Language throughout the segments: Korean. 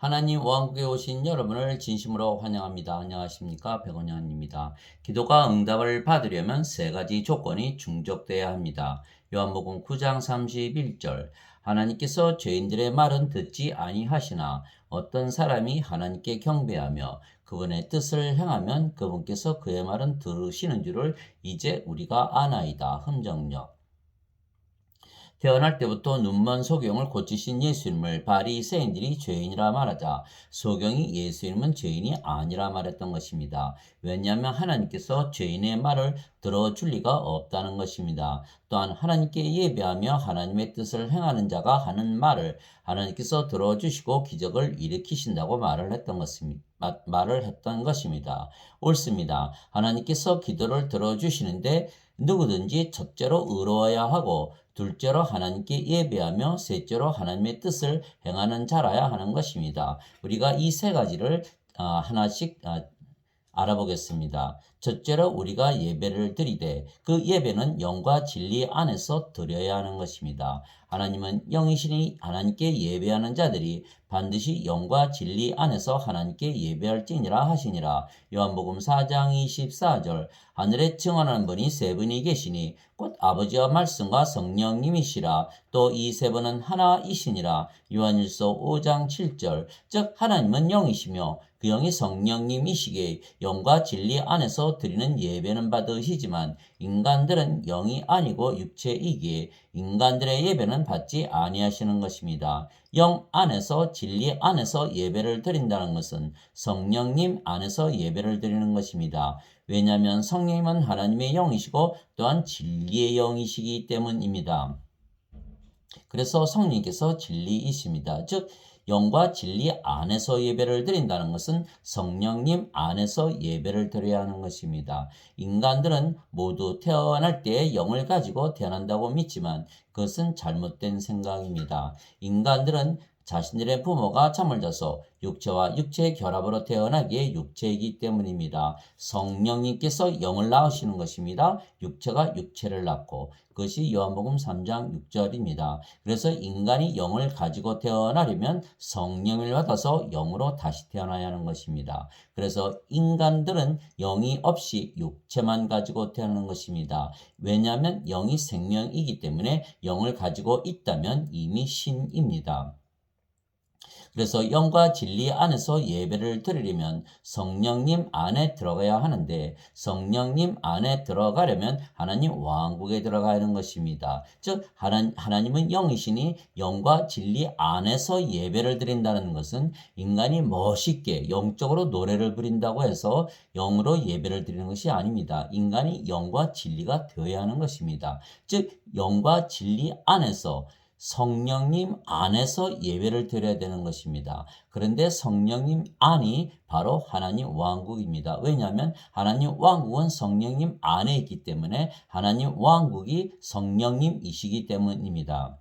하나님 왕국에 오신 여러분을 진심으로 환영합니다. 안녕하십니까? 백원영입니다. 기도가 응답을 받으려면 세 가지 조건이 충족돼야 합니다. 요한복음 9장 31절 하나님께서 죄인들의 말은 듣지 아니하시나 어떤 사람이 하나님께 경배하며 그분의 뜻을 행하면 그분께서 그의 말은 들으시는 줄을 이제 우리가 아나이다. 흠정력 태어날 때부터 눈먼 소경을 고치신 예수님을 바리새인들이 죄인이라 말하자 소경이 예수님은 죄인이 아니라 말했던 것입니다. 왜냐하면 하나님께서 죄인의 말을 들어줄 리가 없다는 것입니다. 또한 하나님께 예배하며 하나님의 뜻을 행하는 자가 하는 말을 하나님께서 들어주시고 기적을 일으키신다고 말을 했던 것입니다. 옳습니다. 하나님께서 기도를 들어주시는데 누구든지 첫째로 의로워야 하고 둘째로 하나님께 예배하며 셋째로 하나님의 뜻을 행하는 자라야 하는 것입니다. 우리가 이 세 가지를 하나씩 알아보겠습니다. 첫째로 우리가 예배를 드리되 그 예배는 영과 진리 안에서 드려야 하는 것입니다. 하나님은 영이시니 하나님께 예배하는 자들이 반드시 영과 진리 안에서 하나님께 예배할지니라 하시니라. 요한복음 4장 24절 하늘에 증언하는 분이 세 분이 계시니 곧 아버지와 말씀과 성령님이시라. 또 이 세 분은 하나이시니라. 요한일서 5장 7절 즉 하나님은 영이시며 그 영이 성령님이시기에 영과 진리 안에서 드리는 예배는 받으시지만 인간들은 영이 아니고 육체이기에 인간들의 예배는 받지 아니하시는 것입니다. 영 안에서 진리 안에서 예배를 드린다는 것은 성령님 안에서 예배를 드리는 것입니다. 왜냐하면 성령님은 하나님의 영이시고 또한 진리의 영이시기 때문입니다. 그래서 성령님께서 진리이십니다. 즉 영과 진리 안에서 예배를 드린다는 것은 성령님 안에서 예배를 드려야 하는 것입니다. 인간들은 모두 태어날 때 영을 가지고 태어난다고 믿지만 그것은 잘못된 생각입니다. 인간들은 자신들의 부모가 잠을 자서 육체와 육체의 결합으로 태어나기에 육체이기 때문입니다. 성령님께서 영을 낳으시는 것입니다. 육체가 육체를 낳고 그것이 요한복음 3장 6절입니다. 그래서 인간이 영을 가지고 태어나려면 성령을 받아서 영으로 다시 태어나야 하는 것입니다. 그래서 인간들은 영이 없이 육체만 가지고 태어나는 것입니다. 왜냐하면 영이 생명이기 때문에 영을 가지고 있다면 이미 신입니다. 그래서 영과 진리 안에서 예배를 드리려면 성령님 안에 들어가야 하는데 성령님 안에 들어가려면 하나님 왕국에 들어가야 하는 것입니다. 즉 하나님은 영이시니 영과 진리 안에서 예배를 드린다는 것은 인간이 멋있게 영적으로 노래를 부린다고 해서 영으로 예배를 드리는 것이 아닙니다. 인간이 영과 진리가 되어야 하는 것입니다. 즉 영과 진리 안에서 성령님 안에서 예배를 드려야 되는 것입니다. 그런데 성령님 안이 바로 하나님 왕국입니다. 왜냐하면 하나님 왕국은 성령님 안에 있기 때문에 하나님 왕국이 성령님이시기 때문입니다.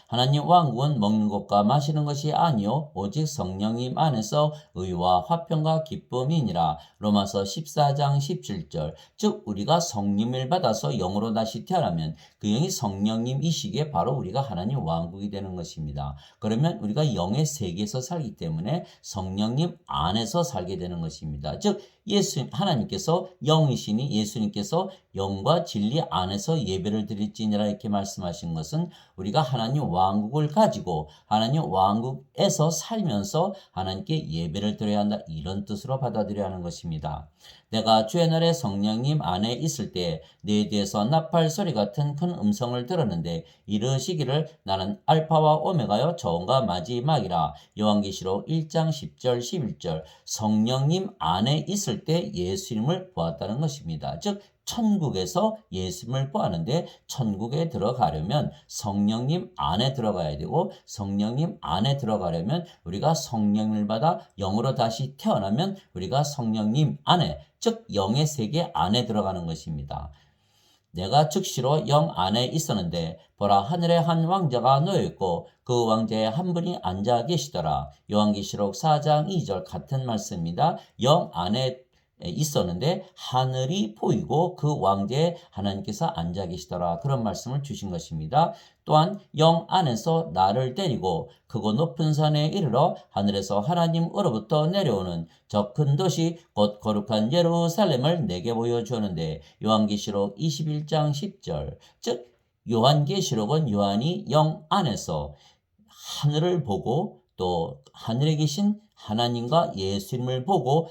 하나님 왕국은 먹는 것과 마시는 것이 아니요 오직 성령님 안에서 의와 화평과 기쁨이니라. 로마서 14장 17절 즉 우리가 성령을 받아서 영으로 다시 태어나면 그 영이 성령님이시기에 바로 우리가 하나님 왕국이 되는 것입니다. 그러면 우리가 영의 세계에서 살기 때문에 성령님 안에서 살게 되는 것입니다. 즉 하나님께서 영이시니 예수님께서 영과 진리 안에서 예배를 드릴지니라 이렇게 말씀하신 것은 우리가 하나님 왕국을 가지고 하나님 왕국에서 살면서 하나님께 예배를 드려야 한다 이런 뜻으로 받아들여야 하는 것입니다. 내가 주의 날에 성령님 안에 있을 때 내 뒤에서 나팔 소리 같은 큰 음성을 들었는데 이르시기를 나는 알파와 오메가요 처음과 마지막이라. 요한계시록 1장 10절 11절 성령님 안에 있을 때 예수님을 보았다는 것입니다. 즉 천국에서 예수님을 보았는데 천국에 들어가려면 성령님 안에 들어가야 되고 성령님 안에 들어가려면 우리가 성령을 받아 영으로 다시 태어나면 우리가 성령님 안에 즉 영의 세계 안에 들어가는 것입니다. 내가 즉시로 영 안에 있었는데 보라 하늘에 한 왕자가 놓여 있고 그 왕자에 한 분이 앉아 계시더라. 요한계시록 4장 2절 같은 말씀입니다. 영 안에 있었는데 하늘이 보이고 그 왕좌에 하나님께서 앉아 계시더라. 그런 말씀을 주신 것입니다. 또한 영 안에서 나를 데리고 크고 높은 산에 이르러 하늘에서 하나님으로부터 내려오는 저 큰 도시 곧 거룩한 예루살렘을 내게 보여주었는데 요한계시록 21장 10절 즉 요한계시록은 요한이 영 안에서 하늘을 보고 또 하늘에 계신 하나님과 예수님을 보고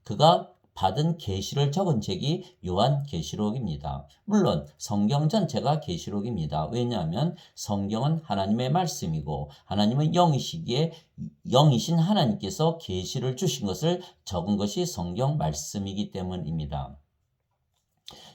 그가 받은 계시를 적은 책이 요한계시록입니다. 물론 성경 전체가 계시록입니다. 왜냐하면 성경은 하나님의 말씀이고 하나님은 영이시기에 영이신 하나님께서 계시를 주신 것을 적은 것이 성경 말씀이기 때문입니다.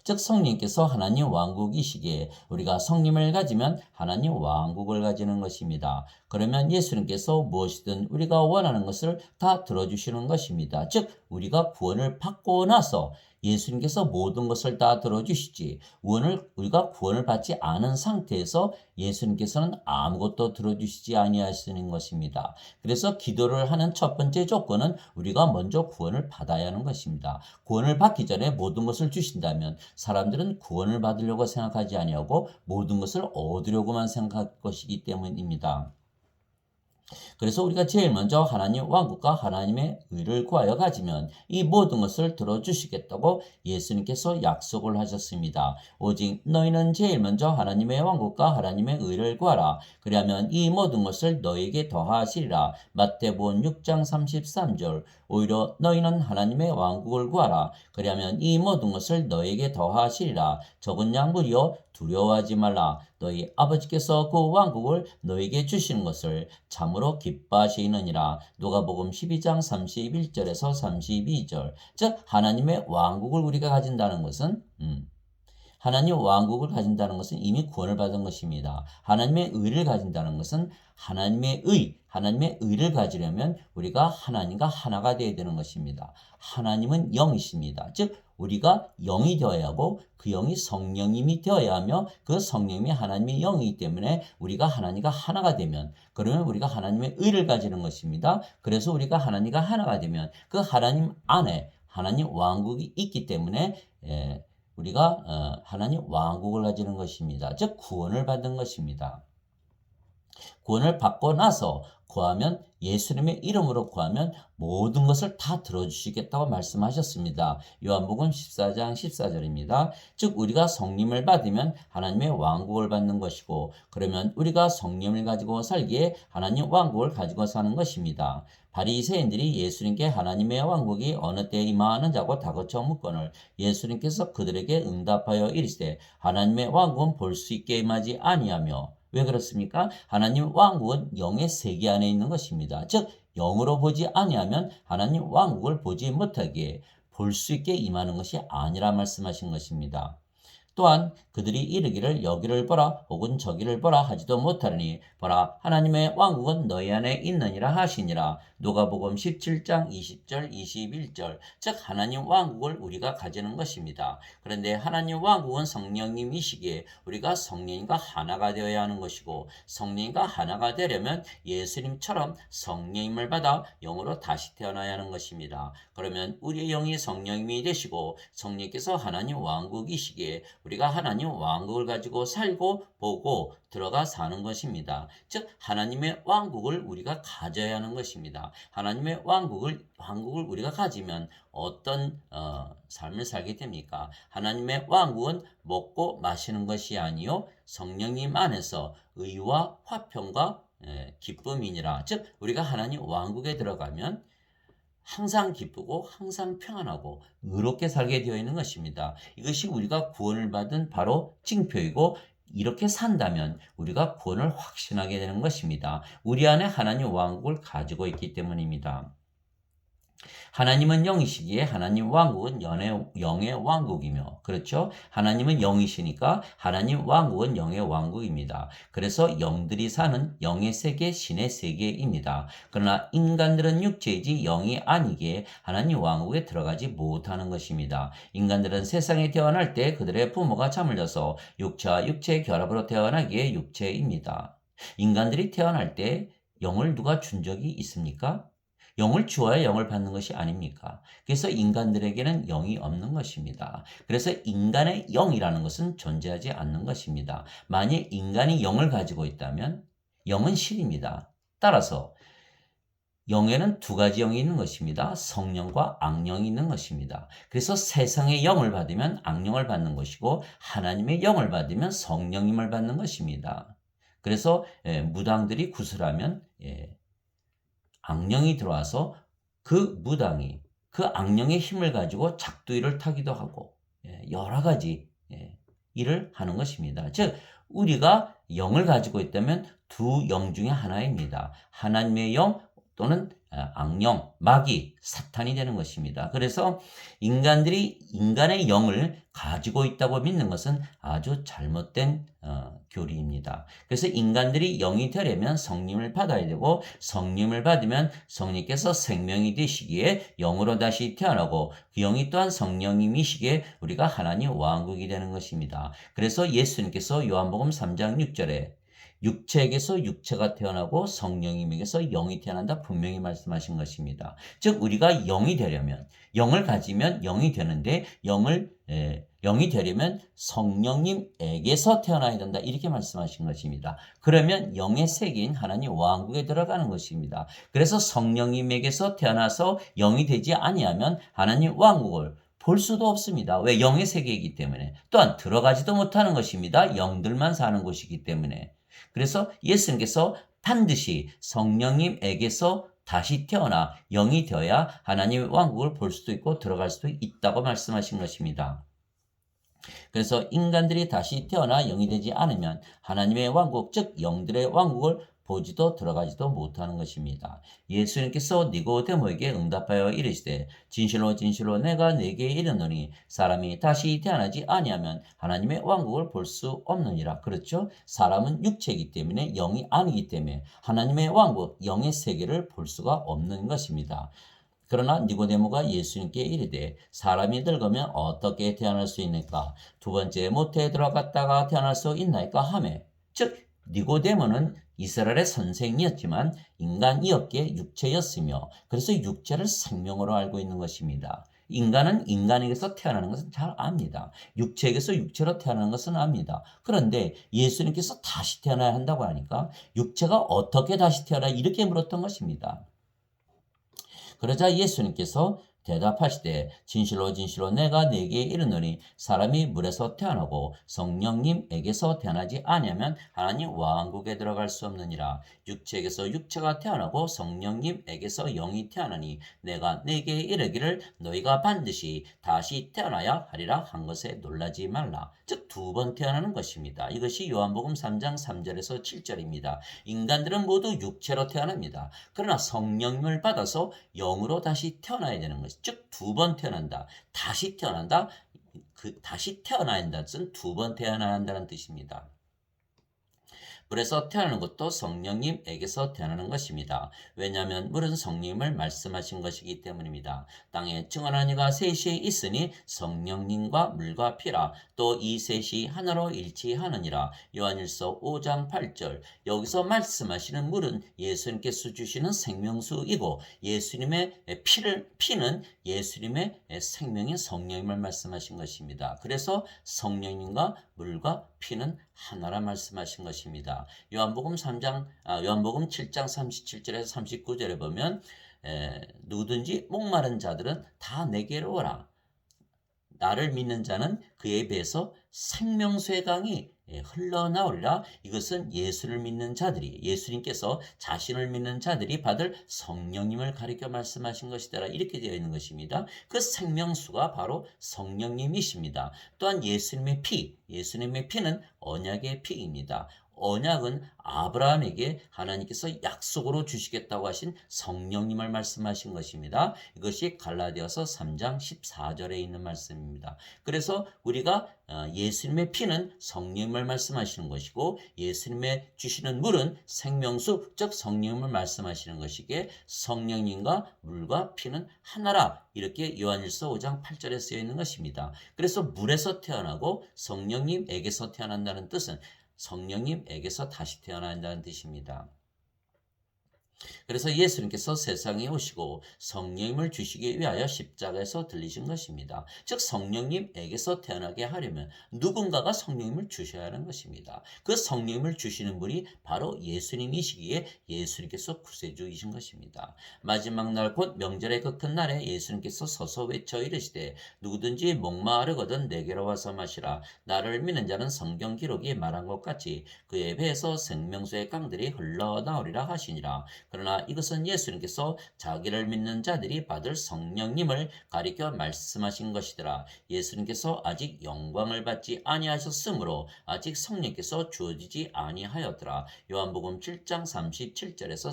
즉 성령께서 하나님 왕국이시기에 우리가 성령을 가지면 하나님 왕국을 가지는 것입니다. 그러면 예수님께서 무엇이든 우리가 원하는 것을 다 들어주시는 것입니다. 즉 우리가 구원을 받고 나서 예수님께서 모든 것을 다 들어주시지 우리가 구원을 받지 않은 상태에서 예수님께서는 아무것도 들어주시지 아니하시는 것입니다. 그래서 기도를 하는 첫 번째 조건은 우리가 먼저 구원을 받아야 하는 것입니다. 구원을 받기 전에 모든 것을 주신다면 사람들은 구원을 받으려고 생각하지 아니하고 모든 것을 얻으려고만 생각할 것이기 때문입니다. 그래서 우리가 제일 먼저 하나님 왕국과 하나님의 의를 구하여 가지면 이 모든 것을 들어주시겠다고 예수님께서 약속을 하셨습니다. 오직 너희는 제일 먼저 하나님의 왕국과 하나님의 의를 구하라. 그리하면 이 모든 것을 너에게 더하시리라. 마태복음 6장 33절 오히려 너희는 하나님의 왕국을 구하라. 그리하면 이 모든 것을 너에게 더하시리라. 적은 양물이여 두려워하지 말라. 너희 아버지께서 그 왕국을 너에게 주시는 것을 참으로 기뻐하시느니라. 누가복음 12장 31절에서 32절. 즉 하나님의 왕국을 우리가 가진다는 것은 하나님 왕국을 가진다는 것은 이미 구원을 받은 것입니다. 하나님의 의를 가진다는 것은 하나님의 의를 가지려면 우리가 하나님과 하나가 되어야 되는 것입니다. 하나님은 영이십니다. 즉 우리가 영이 되어야 하고 그 영이 성령님이 되어야 하며 그 성령님이 하나님의 영이기 때문에 우리가 하나님과 하나가 되면 그러면 우리가 하나님의 의를 가지는 것입니다. 그래서 우리가 하나님과 하나가 되면 그 하나님 안에 하나님 왕국이 있기 때문에 우리가 하나님 왕국을 가지는 것입니다. 즉 구원을 받은 것입니다. 구원을 받고 나서 구하면 예수님의 이름으로 구하면 모든 것을 다 들어주시겠다고 말씀하셨습니다. 요한복음 14장 14절입니다. 즉 우리가 성령을 받으면 하나님의 왕국을 받는 것이고 그러면 우리가 성령을 가지고 살기에 하나님 왕국을 가지고 사는 것입니다. 바리새인들이 예수님께 하나님의 왕국이 어느 때에 임하는 자고 다그쳐 묻거늘 예수님께서 그들에게 응답하여 이르시되 하나님의 왕국은 볼 수 있게 임하지 아니하며 왜 그렇습니까? 하나님 왕국은 영의 세계 안에 있는 것입니다. 즉 영으로 보지 아니하면 하나님 왕국을 보지 못하게 볼 수 있게 임하는 것이 아니라 말씀하신 것입니다. 또한 그들이 이르기를 여기를 보라 혹은 저기를 보라 하지도 못하리니 보라 하나님의 왕국은 너희 안에 있느니라 하시니라. 누가복음 17장 20절 21절 즉 하나님 왕국을 우리가 가지는 것입니다. 그런데 하나님 왕국은 성령님이시기에 우리가 성령님과 하나가 되어야 하는 것이고 성령님과 하나가 되려면 예수님처럼 성령님을 받아 영으로 다시 태어나야 하는 것입니다. 그러면 우리의 영이 성령님이 되시고 성령께서 하나님 왕국이시기에 우리가 하나님 왕국을 가지고 살고 보고 들어가 사는 것입니다. 즉 하나님의 왕국을 우리가 가져야 하는 것입니다. 하나님의 왕국을 우리가 가지면 어떤 삶을 살게 됩니까? 하나님의 왕국은 먹고 마시는 것이 아니요 성령님 안에서 의와 화평과 기쁨이니라. 즉 우리가 하나님 왕국에 들어가면 항상 기쁘고 항상 평안하고 의롭게 살게 되어 있는 것입니다. 이것이 우리가 구원을 받은 바로 징표이고 이렇게 산다면 우리가 구원을 확신하게 되는 것입니다. 우리 안에 하나님 왕국을 가지고 있기 때문입니다. 하나님은 영이시기에 하나님 왕국은 영의 왕국이며 그렇죠? 하나님은 영이시니까 하나님 왕국은 영의 왕국입니다. 그래서 영들이 사는 영의 세계, 신의 세계입니다. 그러나 인간들은 육체이지 영이 아니기에 하나님 왕국에 들어가지 못하는 것입니다. 인간들은 세상에 태어날 때 그들의 부모가 잠을 자서 육체와 육체의 결합으로 태어나기에 육체입니다. 인간들이 태어날 때 영을 누가 준 적이 있습니까? 영을 주어야 영을 받는 것이 아닙니까? 그래서 인간들에게는 영이 없는 것입니다. 그래서 인간의 영이라는 것은 존재하지 않는 것입니다. 만일 인간이 영을 가지고 있다면 영은 실입니다. 따라서 영에는 두 가지 영이 있는 것입니다. 성령과 악령이 있는 것입니다. 그래서 세상의 영을 받으면 악령을 받는 것이고 하나님의 영을 받으면 성령님을 받는 것입니다. 그래서 무당들이 구슬하면 악령이 들어와서 그 무당이 그 악령의 힘을 가지고 작두이를 타기도 하고 여러 가지 일을 하는 것입니다. 즉 우리가 영을 가지고 있다면 두 영 중에 하나입니다. 하나님의 영 또는 악령, 마귀, 사탄이 되는 것입니다. 그래서 인간들이 인간의 영을 가지고 있다고 믿는 것은 아주 잘못된 교리입니다. 그래서 인간들이 영이 되려면 성령을 받아야 되고 성령을 받으면 성령께서 생명이 되시기에 영으로 다시 태어나고 그 영이 또한 성령님이시기에 우리가 하나님 왕국이 되는 것입니다. 그래서 예수님께서 요한복음 3장 6절에 육체에게서 육체가 태어나고 성령님에게서 영이 태어난다 분명히 말씀하신 것입니다. 즉 우리가 영이 되려면 영을 가지면 영이 되는데 영이 되려면 성령님에게서 태어나야 된다 이렇게 말씀하신 것입니다. 그러면 영의 세계인 하나님 왕국에 들어가는 것입니다. 그래서 성령님에게서 태어나서 영이 되지 아니하면 하나님 왕국을 볼 수도 없습니다. 왜? 영의 세계이기 때문에. 또한 들어가지도 못하는 것입니다. 영들만 사는 곳이기 때문에. 그래서 예수님께서 반드시 성령님에게서 다시 태어나 영이 되어야 하나님의 왕국을 볼 수도 있고 들어갈 수도 있다고 말씀하신 것입니다. 그래서 인간들이 다시 태어나 영이 되지 않으면 하나님의 왕국, 즉 영들의 왕국을 보지도 들어가지도 못하는 것입니다. 예수님께서 니고데모에게 응답하여 이르시되 진실로 진실로 내가 네게 이르노니 사람이 다시 태어나지 아니하면 하나님의 왕국을 볼 수 없느니라. 그렇죠? 사람은 육체이기 때문에 영이 아니기 때문에 하나님의 왕국, 영의 세계를 볼 수가 없는 것입니다. 그러나 니고데모가 예수님께 이르되 사람이 늙으면 어떻게 태어날 수 있는가? 두 번째 모태에 들어갔다가 태어날 수 있나이까 하매 즉 니고데모는 이스라엘의 선생이었지만 인간이었기에 육체였으며 그래서 육체를 생명으로 알고 있는 것입니다. 인간은 인간에게서 태어나는 것은 잘 압니다. 육체에게서 육체로 태어나는 것은 압니다. 그런데 예수님께서 다시 태어나야 한다고 하니까 육체가 어떻게 다시 태어나 이렇게 물었던 것입니다. 그러자 예수님께서 대답하시되 진실로 진실로 내가 네게 이르노니 사람이 물에서 태어나고 성령님에게서 태어나지 아니하면 하나님 왕국에 들어갈 수 없느니라. 육체에게서 육체가 태어나고 성령님에게서 영이 태어나니 내가 네게 이르기를 너희가 반드시 다시 태어나야 하리라 한 것에 놀라지 말라. 즉 두 번 태어나는 것입니다. 이것이 요한복음 3장 3절에서 7절입니다. 인간들은 모두 육체로 태어납니다. 그러나 성령님을 받아서 영으로 다시 태어나야 되는 것입니다. 즉 두 번 태어난다. 다시 태어난다. 다시 태어나야 한다는 뜻은 두 번 태어나야 한다는 뜻입니다. 물에서 태어나는 것도 성령님에게서 태어나는 것입니다. 왜냐하면 물은 성령님을 말씀하신 것이기 때문입니다. 땅에 증언한 이가 셋이 있으니 성령님과 물과 피라. 또 이 셋이 하나로 일치하느니라. 요한일서 5장 8절. 여기서 말씀하시는 물은 예수님께서 주시는 생명수이고 예수님의 피는 예수님의 생명인 성령님을 말씀하신 것입니다. 그래서 성령님과 물과 피는 하나라 말씀하신 것입니다. 요한복음 7장 37절에서 39절에 보면 누구든지 목마른 자들은 다 내게로 오라. 나를 믿는 자는 그의 배에서 생명수의 강이 흘러나오리라. 이것은 예수를 믿는 자들이 예수님께서 자신을 믿는 자들이 받을 성령님을 가리켜 말씀하신 것이다. 이렇게 되어 있는 것입니다. 그 생명수가 바로 성령님이십니다. 또한 예수님의 피는 언약의 피입니다. 언약은 아브라함에게 하나님께서 약속으로 주시겠다고 하신 성령님을 말씀하신 것입니다. 이것이 갈라디아서 3장 14절에 있는 말씀입니다. 그래서 우리가 예수님의 피는 성령님을 말씀하시는 것이고 예수님의 주시는 물은 생명수 즉 성령님을 말씀하시는 것이기에 성령님과 물과 피는 하나라 이렇게 요한일서 5장 8절에 쓰여 있는 것입니다. 그래서 물에서 태어나고 성령님에게서 태어난다는 뜻은 성령님에게서 다시 태어난다는 뜻입니다. 그래서 예수님께서 세상에 오시고 성령님을 주시기 위하여 십자가에서 들리신 것입니다. 즉 성령님에게서 태어나게 하려면 누군가가 성령님을 주셔야 하는 것입니다. 그 성령님을 주시는 분이 바로 예수님이시기에 예수님께서 구세주이신 것입니다. 마지막 날 곧 명절의 그 큰 날에 예수님께서 서서 외쳐 이르시되 누구든지 목마르거든 내게로 와서 마시라. 나를 믿는 자는 성경 기록이 말한 것 같이 그의 배에서 생명수의 강들이 흘러나오리라 하시니라. 그러나 이것은 예수님께서 자기를 믿는 자들이 받을 성령님을 가리켜 말씀하신 것이더라. 예수님께서 아직 영광을 받지 아니하셨으므로 아직 성령께서 주어지지 아니하였더라. 요한복음 7장 37절에서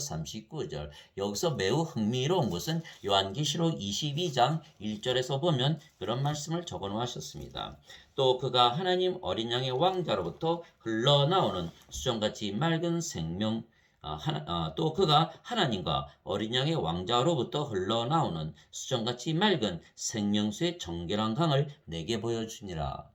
39절. 여기서 매우 흥미로운 것은 요한계시록 22장 1절에서 보면 그런 말씀을 적어 놓으셨습니다. 또 그가 하나님 어린 양의 왕자로부터 흘러나오는 수정같이 맑은 생명 또 그가 하나님과 어린 양의 왕자로부터 흘러나오는 수정같이 맑은 생명수의 정결한 강을 내게 보여주니라.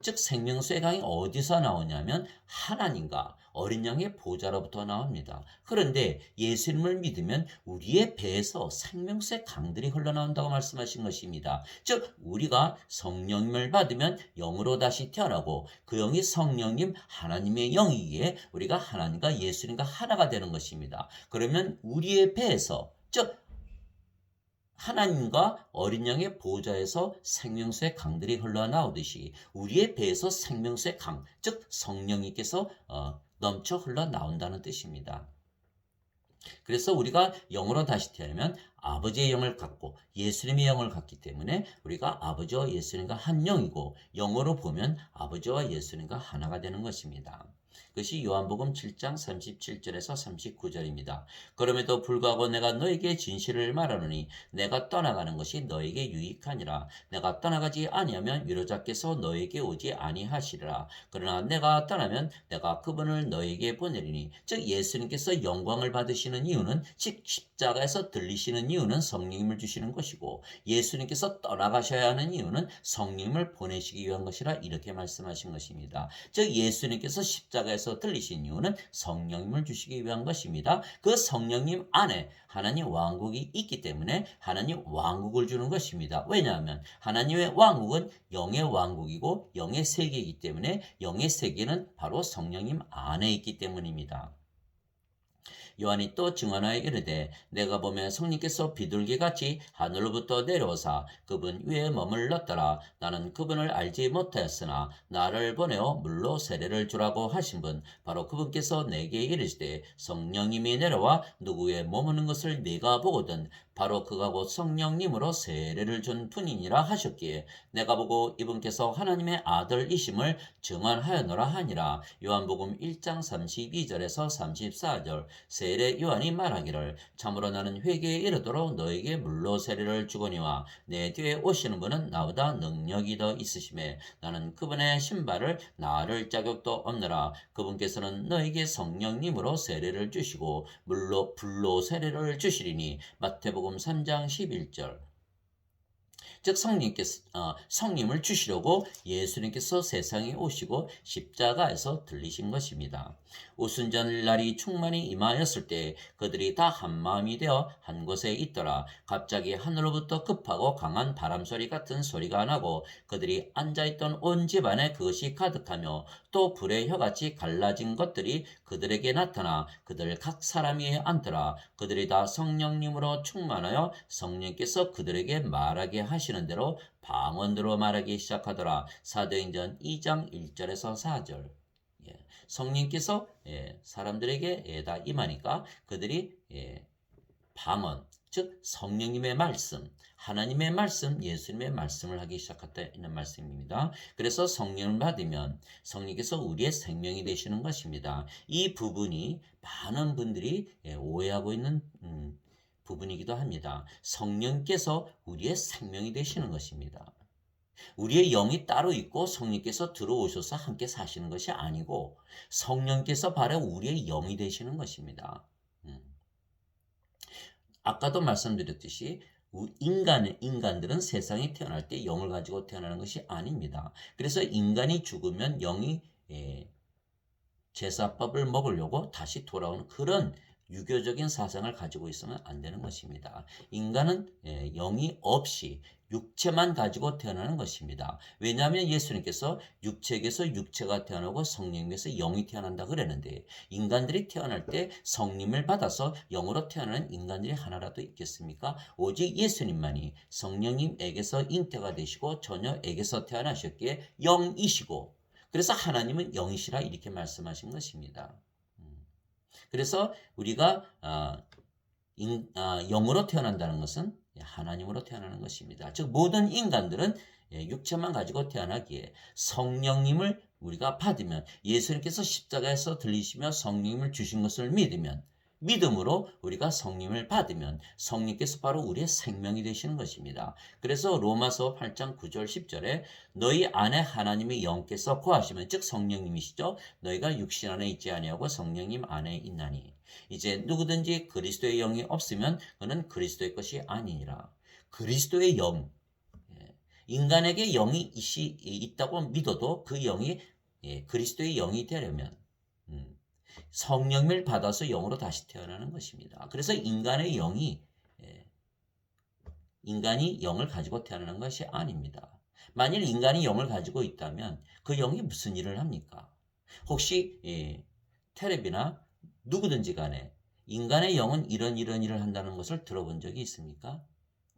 즉 생명수의 강이 어디서 나오냐면 하나님과 어린 양의 보좌로부터 나옵니다. 그런데 예수님을 믿으면 우리의 배에서 생명수의 강들이 흘러나온다고 말씀하신 것입니다. 즉 우리가 성령님을 받으면 영으로 다시 태어나고 그 영이 성령님 하나님의 영이기에 우리가 하나님과 예수님과 하나가 되는 것입니다. 그러면 우리의 배에서 즉 하나님과 어린 양의 보좌에서 생명수의 강들이 흘러나오듯이 우리의 배에서 생명수의 강, 즉 성령님께서 넘쳐 흘러나온다는 뜻입니다. 그래서 우리가 영으로 다시 태어나면 아버지의 영을 갖고 예수님의 영을 갖기 때문에 우리가 아버지와 예수님과 한 영이고 영으로 보면 아버지와 예수님과 하나가 되는 것입니다. 그것이 요한복음 7장 37절에서 39절입니다. 그럼에도 불구하고 내가 너에게 진실을 말하노니 내가 떠나가는 것이 너에게 유익하니라. 내가 떠나가지 아니하면 위로자께서 너에게 오지 아니하시리라. 그러나 내가 떠나면 내가 그분을 너에게 보내리니 즉 예수님께서 영광을 받으시는 이유는 즉 십자가에서 들리시는 이유는 성령님을 주시는 것이고 예수님께서 떠나가셔야 하는 이유는 성령님을 보내시기 위한 것이라 이렇게 말씀하신 것입니다. 즉 예수님께서 십자가에서 들리신 이유는 성령님을 주시기 위한 것입니다. 그 성령님 안에 하나님 왕국이 있기 때문에 하나님 왕국을 주는 것입니다. 왜냐하면 하나님의 왕국은 영의 왕국이고 영의 세계이기 때문에 영의 세계는 바로 성령님 안에 있기 때문입니다. 요한이 또 증언하여 이르되 내가 보면 성령께서 비둘기같이 하늘로부터 내려오사 그분 위에 머물렀더라. 나는 그분을 알지 못하였으나 나를 보내어 물로 세례를 주라고 하신 분 바로 그분께서 내게 이르시되 성령님이 내려와 누구 위에 머무는 것을 네가 보거든 바로 그가 곧 성령님으로 세례를 준 분이니라 하셨기에 내가 보고 이분께서 하나님의 아들이심을 증언하였노라 하니라. 요한복음 1장 32절에서 34절. 세례 요한이 말하기를 참으로 나는 회개에 이르도록 너에게 물로 세례를 주거니와 내 뒤에 오시는 분은 나보다 능력이 더 있으심에 나는 그분의 신발을 나를 자격도 없느라. 그분께서는 너에게 성령님으로 세례를 주시고 불로 세례를 주시리니. 마태복음 3장 11절. 즉 성령님을 주시려고 예수님께서 세상에 오시고 십자가에서 들리신 것입니다. 오순절날이 충만히 임하였을 때 그들이 다 한마음이 되어 한 곳에 있더라. 갑자기 하늘로부터 급하고 강한 바람소리 같은 소리가 나고 그들이 앉아있던 온 집안에 그것이 가득하며 또 불의 혀같이 갈라진 것들이 그들에게 나타나 그들 각 사람 위에 앉더라. 그들이 다 성령님으로 충만하여 성령께서 그들에게 말하게 하시는 대로 방언으로 말하기 시작하더라. 사도행전 2장 1절에서 4절. 성령께서 사람들에게 다 임하니까 그들이 방언, 즉 성령님의 말씀, 하나님의 말씀, 예수님의 말씀을 하기 시작했다는 말씀입니다. 그래서 성령을 받으면 성령께서 우리의 생명이 되시는 것입니다. 이 부분이 많은 분들이 오해하고 있는 부분이기도 합니다. 성령께서 우리의 생명이 되시는 것입니다. 우리의 영이 따로 있고 성령께서 들어오셔서 함께 사시는 것이 아니고 성령께서 바로 우리의 영이 되시는 것입니다. 아까도 말씀드렸듯이 인간들은 세상에 태어날 때 영을 가지고 태어나는 것이 아닙니다. 그래서 인간이 죽으면 영이 제사법을 먹으려고 다시 돌아오는 그런 유교적인 사상을 가지고 있으면 안 되는 것입니다. 인간은 영이 없이 육체만 가지고 태어나는 것입니다. 왜냐하면 예수님께서 육체에게서 육체가 태어나고 성령에게서 영이 태어난다 그랬는데 인간들이 태어날 때 성령을 받아서 영으로 태어나는 인간들이 하나라도 있겠습니까? 오직 예수님만이 성령님에게서 잉태가 되시고 처녀에게서 태어나셨기에 영이시고 그래서 하나님은 영이시라 이렇게 말씀하신 것입니다. 그래서 우리가 영으로 태어난다는 것은 하나님으로 태어나는 것입니다. 즉 모든 인간들은 육체만 가지고 태어나기에 성령님을 우리가 받으면 예수님께서 십자가에서 들리시며 성령님을 주신 것을 믿으면 믿음으로 우리가 성령을 받으면 성령께서 바로 우리의 생명이 되시는 것입니다. 그래서 로마서 8장 9절 10절에 너희 안에 하나님의 영께서 거하시면 즉 성령님이시죠. 너희가 육신 안에 있지 아니하고 성령님 안에 있나니 이제 누구든지 그리스도의 영이 없으면 그는 그리스도의 것이 아니니라. 그리스도의 영 인간에게 영이 있다고 믿어도 그 영이 그리스도의 영이 되려면 성령을 받아서 영으로 다시 태어나는 것입니다. 그래서 인간의 영이 인간이 영을 가지고 태어나는 것이 아닙니다. 만일 인간이 영을 가지고 있다면 그 영이 무슨 일을 합니까? 혹시 텔레비나 누구든지 간에 인간의 영은 이런 일을 한다는 것을 들어본 적이 있습니까?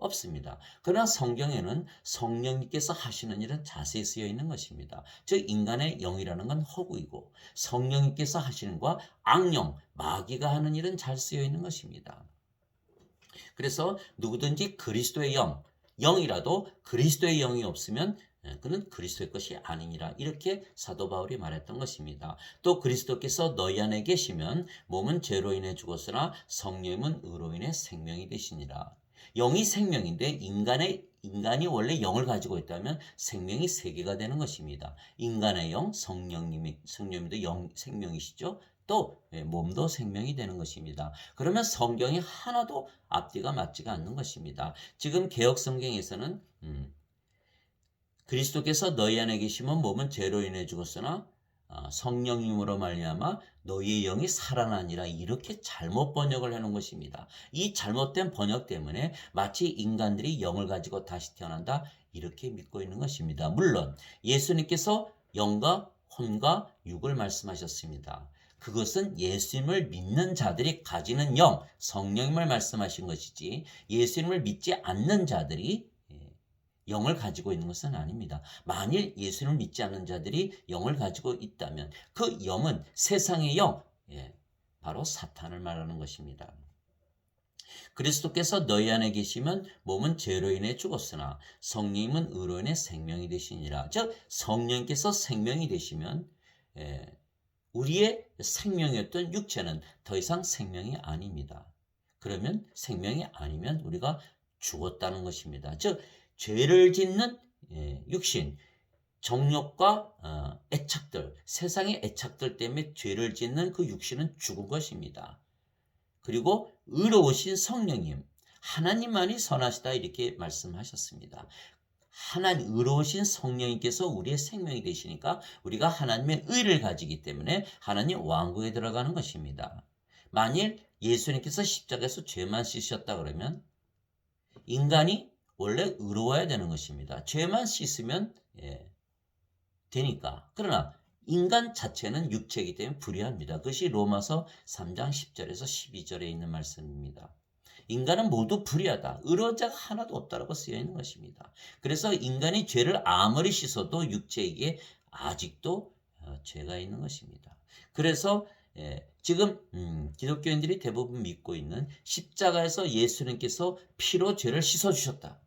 없습니다. 그러나 성경에는 성령님께서 하시는 일은 자세히 쓰여 있는 것입니다. 즉 인간의 영이라는 건 허구이고 성령님께서 하시는 것과 악령, 마귀가 하는 일은 잘 쓰여 있는 것입니다. 그래서 누구든지 그리스도의 영이라도 그리스도의 영이 없으면 그는 그리스도의 것이 아니니라 이렇게 사도 바울이 말했던 것입니다. 또 그리스도께서 너희 안에 계시면 몸은 죄로 인해 죽었으나 성령은 의로 인해 생명이 되시니라. 영이 생명인데 인간이 원래 영을 가지고 있다면 생명이 세 개가 되는 것입니다. 인간의 영, 성령님도 생명이시죠. 또 몸도 생명이 되는 것입니다. 그러면 성경이 하나도 앞뒤가 맞지가 않는 것입니다. 지금 개역 성경에서는 그리스도께서 너희 안에 계시면 몸은 죄로 인해 죽었으나 성령님으로 말미암아 너희의 영이 살아나니라 이렇게 잘못 번역을 해놓은 것입니다. 이 잘못된 번역 때문에 마치 인간들이 영을 가지고 다시 태어난다 이렇게 믿고 있는 것입니다. 물론 예수님께서 영과 혼과 육을 말씀하셨습니다. 그것은 예수님을 믿는 자들이 가지는 영, 성령님을 말씀하신 것이지 예수님을 믿지 않는 자들이 영을 가지고 있는 것은 아닙니다. 만일 예수님을 믿지 않는 자들이 영을 가지고 있다면 그 영은 세상의 영, 바로 사탄을 말하는 것입니다. 그리스도께서 너희 안에 계시면 몸은 죄로 인해 죽었으나 성령님은 의로 인해 생명이 되시니라. 즉 성령께서 생명이 되시면 우리의 생명이었던 육체는 더 이상 생명이 아닙니다. 그러면 생명이 아니면 우리가 죽었다는 것입니다. 즉 죄를 짓는 육신, 정욕과 애착들, 세상의 애착들 때문에 죄를 짓는 그 육신은 죽은 것입니다. 그리고 의로우신 성령님, 하나님만이 선하시다 이렇게 말씀하셨습니다. 하나님 의로우신 성령님께서 우리의 생명이 되시니까 우리가 하나님의 의를 가지기 때문에 하나님 왕국에 들어가는 것입니다. 만일 예수님께서 십자가에서 죄만 씻으셨다 그러면 인간이 원래 의로워야 되는 것입니다. 죄만 씻으면 되니까. 그러나 인간 자체는 육체이기 때문에 불의합니다. 그것이 로마서 3장 10절에서 12절에 있는 말씀입니다. 인간은 모두 불의하다. 의로운 자가 하나도 없다라고 쓰여 있는 것입니다. 그래서 인간이 죄를 아무리 씻어도 육체에게 아직도 죄가 있는 것입니다. 그래서 지금 기독교인들이 대부분 믿고 있는 십자가에서 예수님께서 피로 죄를 씻어주셨다.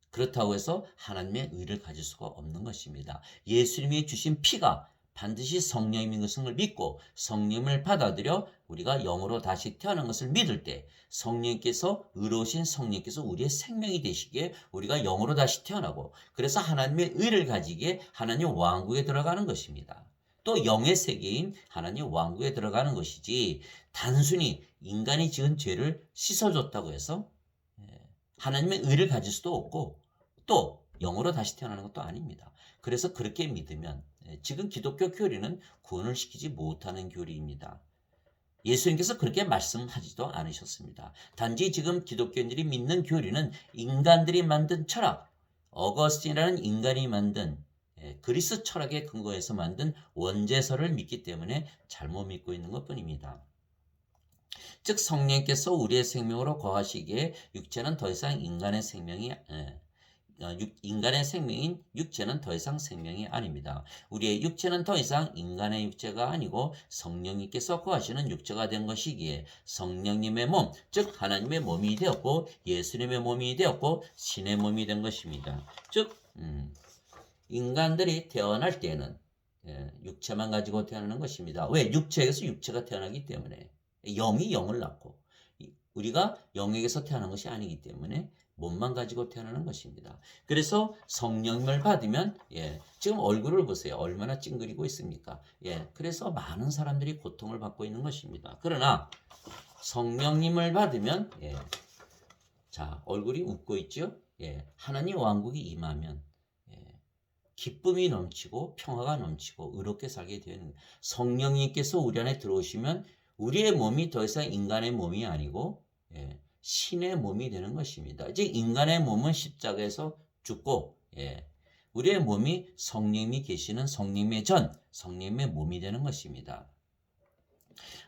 그렇다고 해서 하나님의 의를 가질 수가 없는 것입니다. 예수님이 주신 피가 반드시 성령님인 것을 믿고 성령을 받아들여 우리가 영으로 다시 태어난 것을 믿을 때 성령께서 의로우신 성령께서 우리의 생명이 되시기에 우리가 영으로 다시 태어나고 그래서 하나님의 의를 가지기에 하나님 왕국에 들어가는 것입니다. 또 영의 세계인 하나님 왕국에 들어가는 것이지 단순히 인간이 지은 죄를 씻어줬다고 해서 하나님의 의를 가질 수도 없고 또 영으로 다시 태어나는 것도 아닙니다. 그래서 그렇게 믿으면 지금 기독교 교리는 구원을 시키지 못하는 교리입니다. 예수님께서 그렇게 말씀하지도 않으셨습니다. 단지 지금 기독교인들이 믿는 교리는 인간들이 만든 철학, 어거스틴이라는 인간이 만든 그리스 철학에 근거해서 만든 원죄설을 믿기 때문에 잘못 믿고 있는 것뿐입니다. 즉 성령께서 우리의 생명으로 거하시기에 육체는 더 이상 인간의 생명인 육체는 더 이상 생명이 아닙니다. 우리의 육체는 더 이상 인간의 육체가 아니고 성령님께서 거하시는 육체가 된 것이기에 성령님의 몸, 즉 하나님의 몸이 되었고 예수님의 몸이 되었고 신의 몸이 된 것입니다. 즉 인간들이 태어날 때는 육체만 가지고 태어나는 것입니다. 왜? 육체에서 육체가 태어나기 때문에 영이 영을 낳고 우리가 영에게서 태어난 것이 아니기 때문에 몸만 가지고 태어나는 것입니다. 그래서 성령을 받으면 지금 얼굴을 보세요. 얼마나 찡그리고 있습니까? 그래서 많은 사람들이 고통을 받고 있는 것입니다. 그러나 성령님을 받으면 자 얼굴이 웃고 있죠? 하나님 왕국이 임하면 기쁨이 넘치고 평화가 넘치고 의롭게 살게 되는 성령님께서 우리 안에 들어오시면 우리의 몸이 더 이상 인간의 몸이 아니고 신의 몸이 되는 것입니다. 즉 인간의 몸은 십자가에서 죽고 우리의 몸이 성령님이 계시는 성령님의 몸이 되는 것입니다.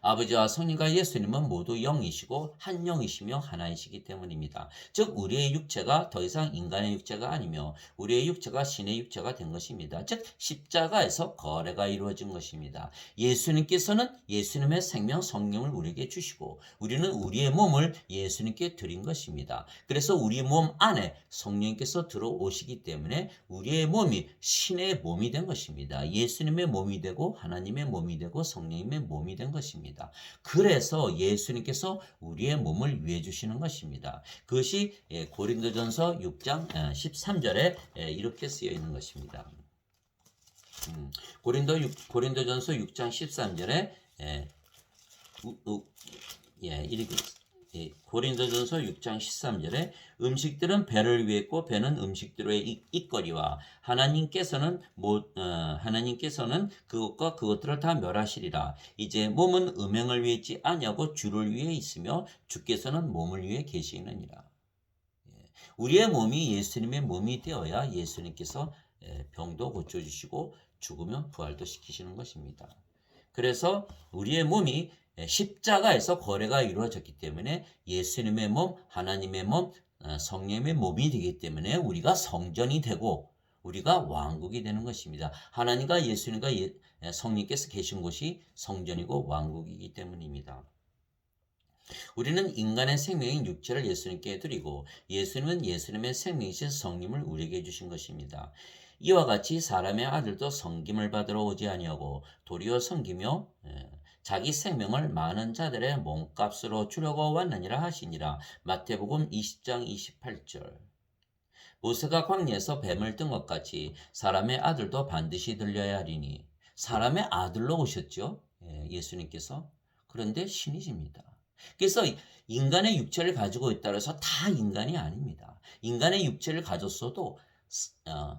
아버지와 성령과 예수님은 모두 영이시고 한 영이시며 하나이시기 때문입니다. 즉 우리의 육체가 더 이상 인간의 육체가 아니며 우리의 육체가 신의 육체가 된 것입니다. 즉 십자가에서 거래가 이루어진 것입니다. 예수님께서는 예수님의 생명 성령을 우리에게 주시고 우리는 우리의 몸을 예수님께 드린 것입니다. 그래서 우리 몸 안에 성령님께서 들어오시기 때문에 우리의 몸이 신의 몸이 된 것입니다. 예수님의 몸이 되고 하나님의 몸이 되고 성령님의 몸이 된 것입니다. 그래서 예수님께서 우리의 몸을 위해 주시는 것입니다. 그것이 고린도전서 6장 13절에 이렇게 쓰여 있는 것입니다. 고린도전서 6장 13절에 이렇게 고린도전서 6장 13절에 음식들은 배를 위했고 배는 음식들의 있거리와 하나님께서는 그것과 그것들을 다 멸하시리라. 이제 몸은 음행을 위해 있지 아니하고 주를 위해 있으며 주께서는 몸을 위해 계시느니라. 우리의 몸이 예수님의 몸이 되어야 예수님께서 병도 고쳐주시고 죽으면 부활도 시키시는 것입니다. 그래서 우리의 몸이 십자가에서 거래가 이루어졌기 때문에 예수님의 몸, 하나님의 몸, 성령의 몸이 되기 때문에 우리가 성전이 되고 우리가 왕국이 되는 것입니다. 하나님과 예수님과 성령께서 계신 곳이 성전이고 왕국이기 때문입니다. 우리는 인간의 생명인 육체를 예수님께 드리고 예수님은 예수님의 생명이신 성령을 우리에게 주신 것입니다. 이와 같이 사람의 아들도 섬김을 받으러 오지 아니하고 도리어 섬기며 자기 생명을 많은 자들의 몸값으로 주려고 왔느니라 하시니라. 마태복음 20장 28절. 모세가 광야에서 뱀을 뜬 것 같이 사람의 아들도 반드시 들려야 하리니. 사람의 아들로 오셨죠. 예수님께서. 그런데 신이십니다. 그래서 인간의 육체를 가지고 있다고 해서 다 인간이 아닙니다. 인간의 육체를 가졌어도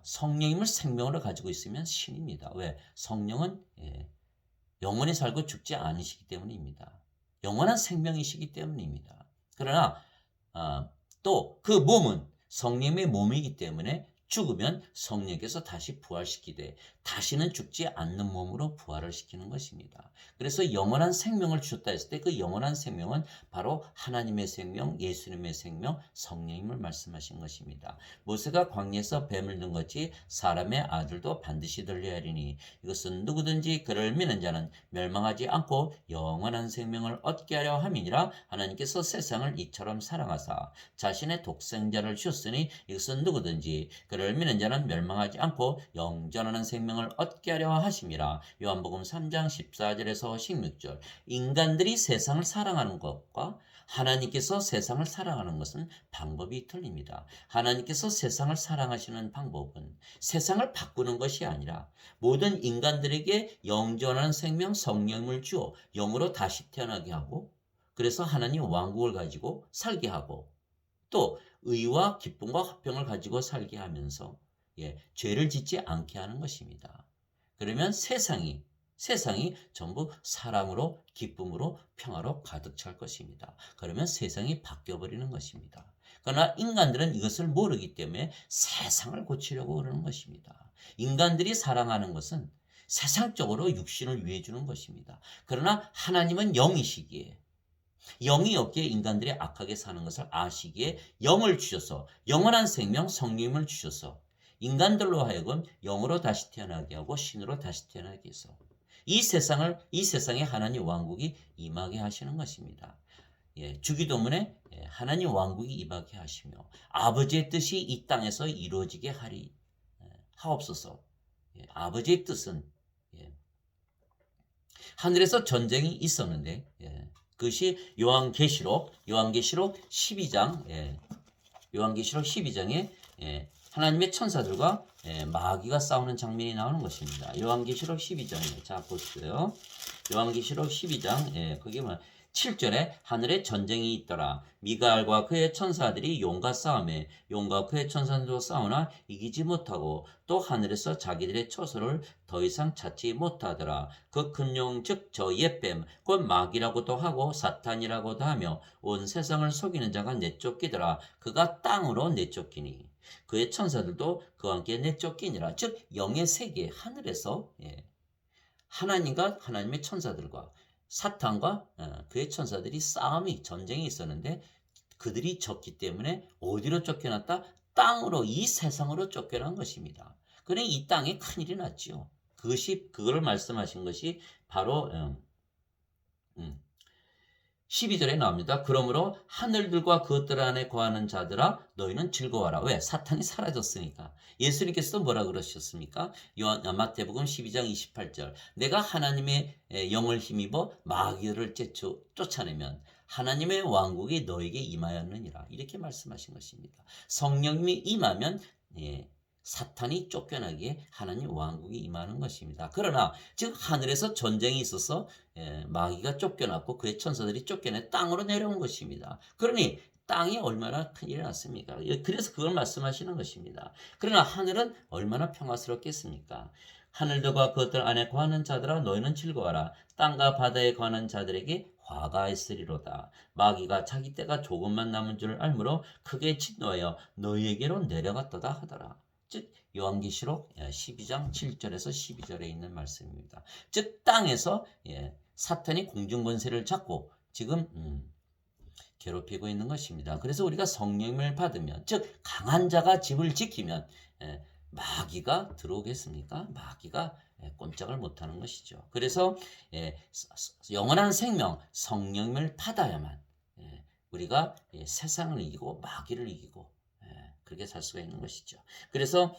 성령님을 생명으로 가지고 있으면 신입니다. 왜? 성령은 영원히 살고 죽지 않으시기 때문입니다. 영원한 생명이시기 때문입니다. 그러나 또 그 몸은 성령의 몸이기 때문에 죽으면 성령께서 다시 부활시키되 다시는 죽지 않는 몸으로 부활을 시키는 것입니다. 그래서 영원한 생명을 주셨다 했을 때 그 영원한 생명은 바로 하나님의 생명, 예수님의 생명, 성령님을 말씀하신 것입니다. 모세가 광야에서 뱀을 든 것이 사람의 아들도 반드시 들려야 하리니 이것은 누구든지 그를 믿는 자는 멸망하지 않고 영원한 생명을 얻게 하려 함이니라. 하나님께서 세상을 이처럼 사랑하사 자신의 독생자를 주셨으니 이것은 누구든지 그를 믿는 자는 멸망하지 않고 영전하는 생명을 얻게 하려 하심이라. 요한복음 3장 14절에서 16절. 인간들이 세상을 사랑하는 것과 하나님께서 세상을 사랑하는 것은 방법이 틀립니다. 하나님께서 세상을 사랑하시는 방법은 세상을 바꾸는 것이 아니라 모든 인간들에게 영전하는 생명 성령을 주어 영으로 다시 태어나게 하고 그래서 하나님 왕국을 가지고 살게 하고 또 의와 기쁨과 화평을 가지고 살게 하면서 죄를 짓지 않게 하는 것입니다. 그러면 세상이 세상이 전부 사랑으로, 기쁨으로, 평화로 가득 찰 것입니다. 그러면 세상이 바뀌어버리는 것입니다. 그러나 인간들은 이것을 모르기 때문에 세상을 고치려고 그러는 것입니다. 인간들이 사랑하는 것은 세상적으로 육신을 위해 주는 것입니다. 그러나 하나님은 영이시기에, 영이 없기에 인간들이 악하게 사는 것을 아시기에 영을 주셔서, 영원한 생명 성령을 주셔서 인간들로 하여금 영으로 다시 태어나게 하고 신으로 다시 태어나게 해서 이 세상에 하나님 왕국이 임하게 하시는 것입니다. 예, 주기도문에 하나님 왕국이 임하게 하시며 아버지의 뜻이 이 땅에서 이루어지게 하리 하옵소서. 예, 아버지의 뜻은, 예, 하늘에서 전쟁이 있었는데, 예, 그것이 요한계시록 12장, 예, 요한계시록 12장에 하나님의 천사들과 마귀가 싸우는 장면이 나오는 것입니다. 요한계시록 12장에 자 보세요. 요한계시록 12장 거기 보면 7절에 하늘에 전쟁이 있더라. 미가엘과 그의 천사들이 용과 싸움에 용과 그의 천사들도 싸우나 이기지 못하고 또 하늘에서 자기들의 처소를 더 이상 찾지 못하더라. 그 큰 용 즉 저 옛뱀 곧 마귀라고도 하고 사탄이라고도 하며 온 세상을 속이는 자가 내쫓기더라. 그가 땅으로 내쫓기니 그의 천사들도 그와 함께 내쫓기니라. 즉 영의 세계 하늘에서 하나님과 하나님의 천사들과 사탄과 그의 천사들이 싸움이 전쟁이 있었는데 그들이 졌기 때문에 어디로 쫓겨났다? 땅으로, 이 세상으로 쫓겨난 것입니다. 그래 이 땅에 큰일이 났지요. 그걸 말씀하신 것이 바로 12절에 나옵니다. 그러므로 하늘들과 그것들 안에 거하는 자들아 너희는 즐거워라. 왜? 사탄이 사라졌으니까. 예수님께서도 뭐라 그러셨습니까? 마태복음 12장 28절. 내가 하나님의 영을 힘입어 마귀를 쫓아내면 하나님의 왕국이 너에게 임하였느니라. 이렇게 말씀하신 것입니다. 성령님이 임하면 사탄이 쫓겨나기에 하나님 왕국이 임하는 것입니다. 그러나 즉 하늘에서 전쟁이 있어서 마귀가 쫓겨났고 그의 천사들이 쫓겨내 땅으로 내려온 것입니다. 그러니 땅이 얼마나 큰일이 났습니까? 그래서 그걸 말씀하시는 것입니다. 그러나 하늘은 얼마나 평화스럽겠습니까? 하늘들과 그것들 안에 거하는 자들아 너희는 즐거워라. 땅과 바다에 거하는 자들에게 화가 있으리로다. 마귀가 자기 때가 조금만 남은 줄 알므로 크게 진노하여 너희에게로 내려갔도다 하더라. 즉 요한계시록 12장 7절에서 12절에 있는 말씀입니다. 즉 땅에서 사탄이 공중권세를 잡고 지금 괴롭히고 있는 것입니다. 그래서 우리가 성령을 받으면, 즉 강한 자가 집을 지키면 마귀가 들어오겠습니까? 마귀가 꼼짝을 못하는 것이죠. 그래서 영원한 생명 성령을 받아야만 우리가 세상을 이기고 마귀를 이기고 그렇게 살 수가 있는 것이죠. 그래서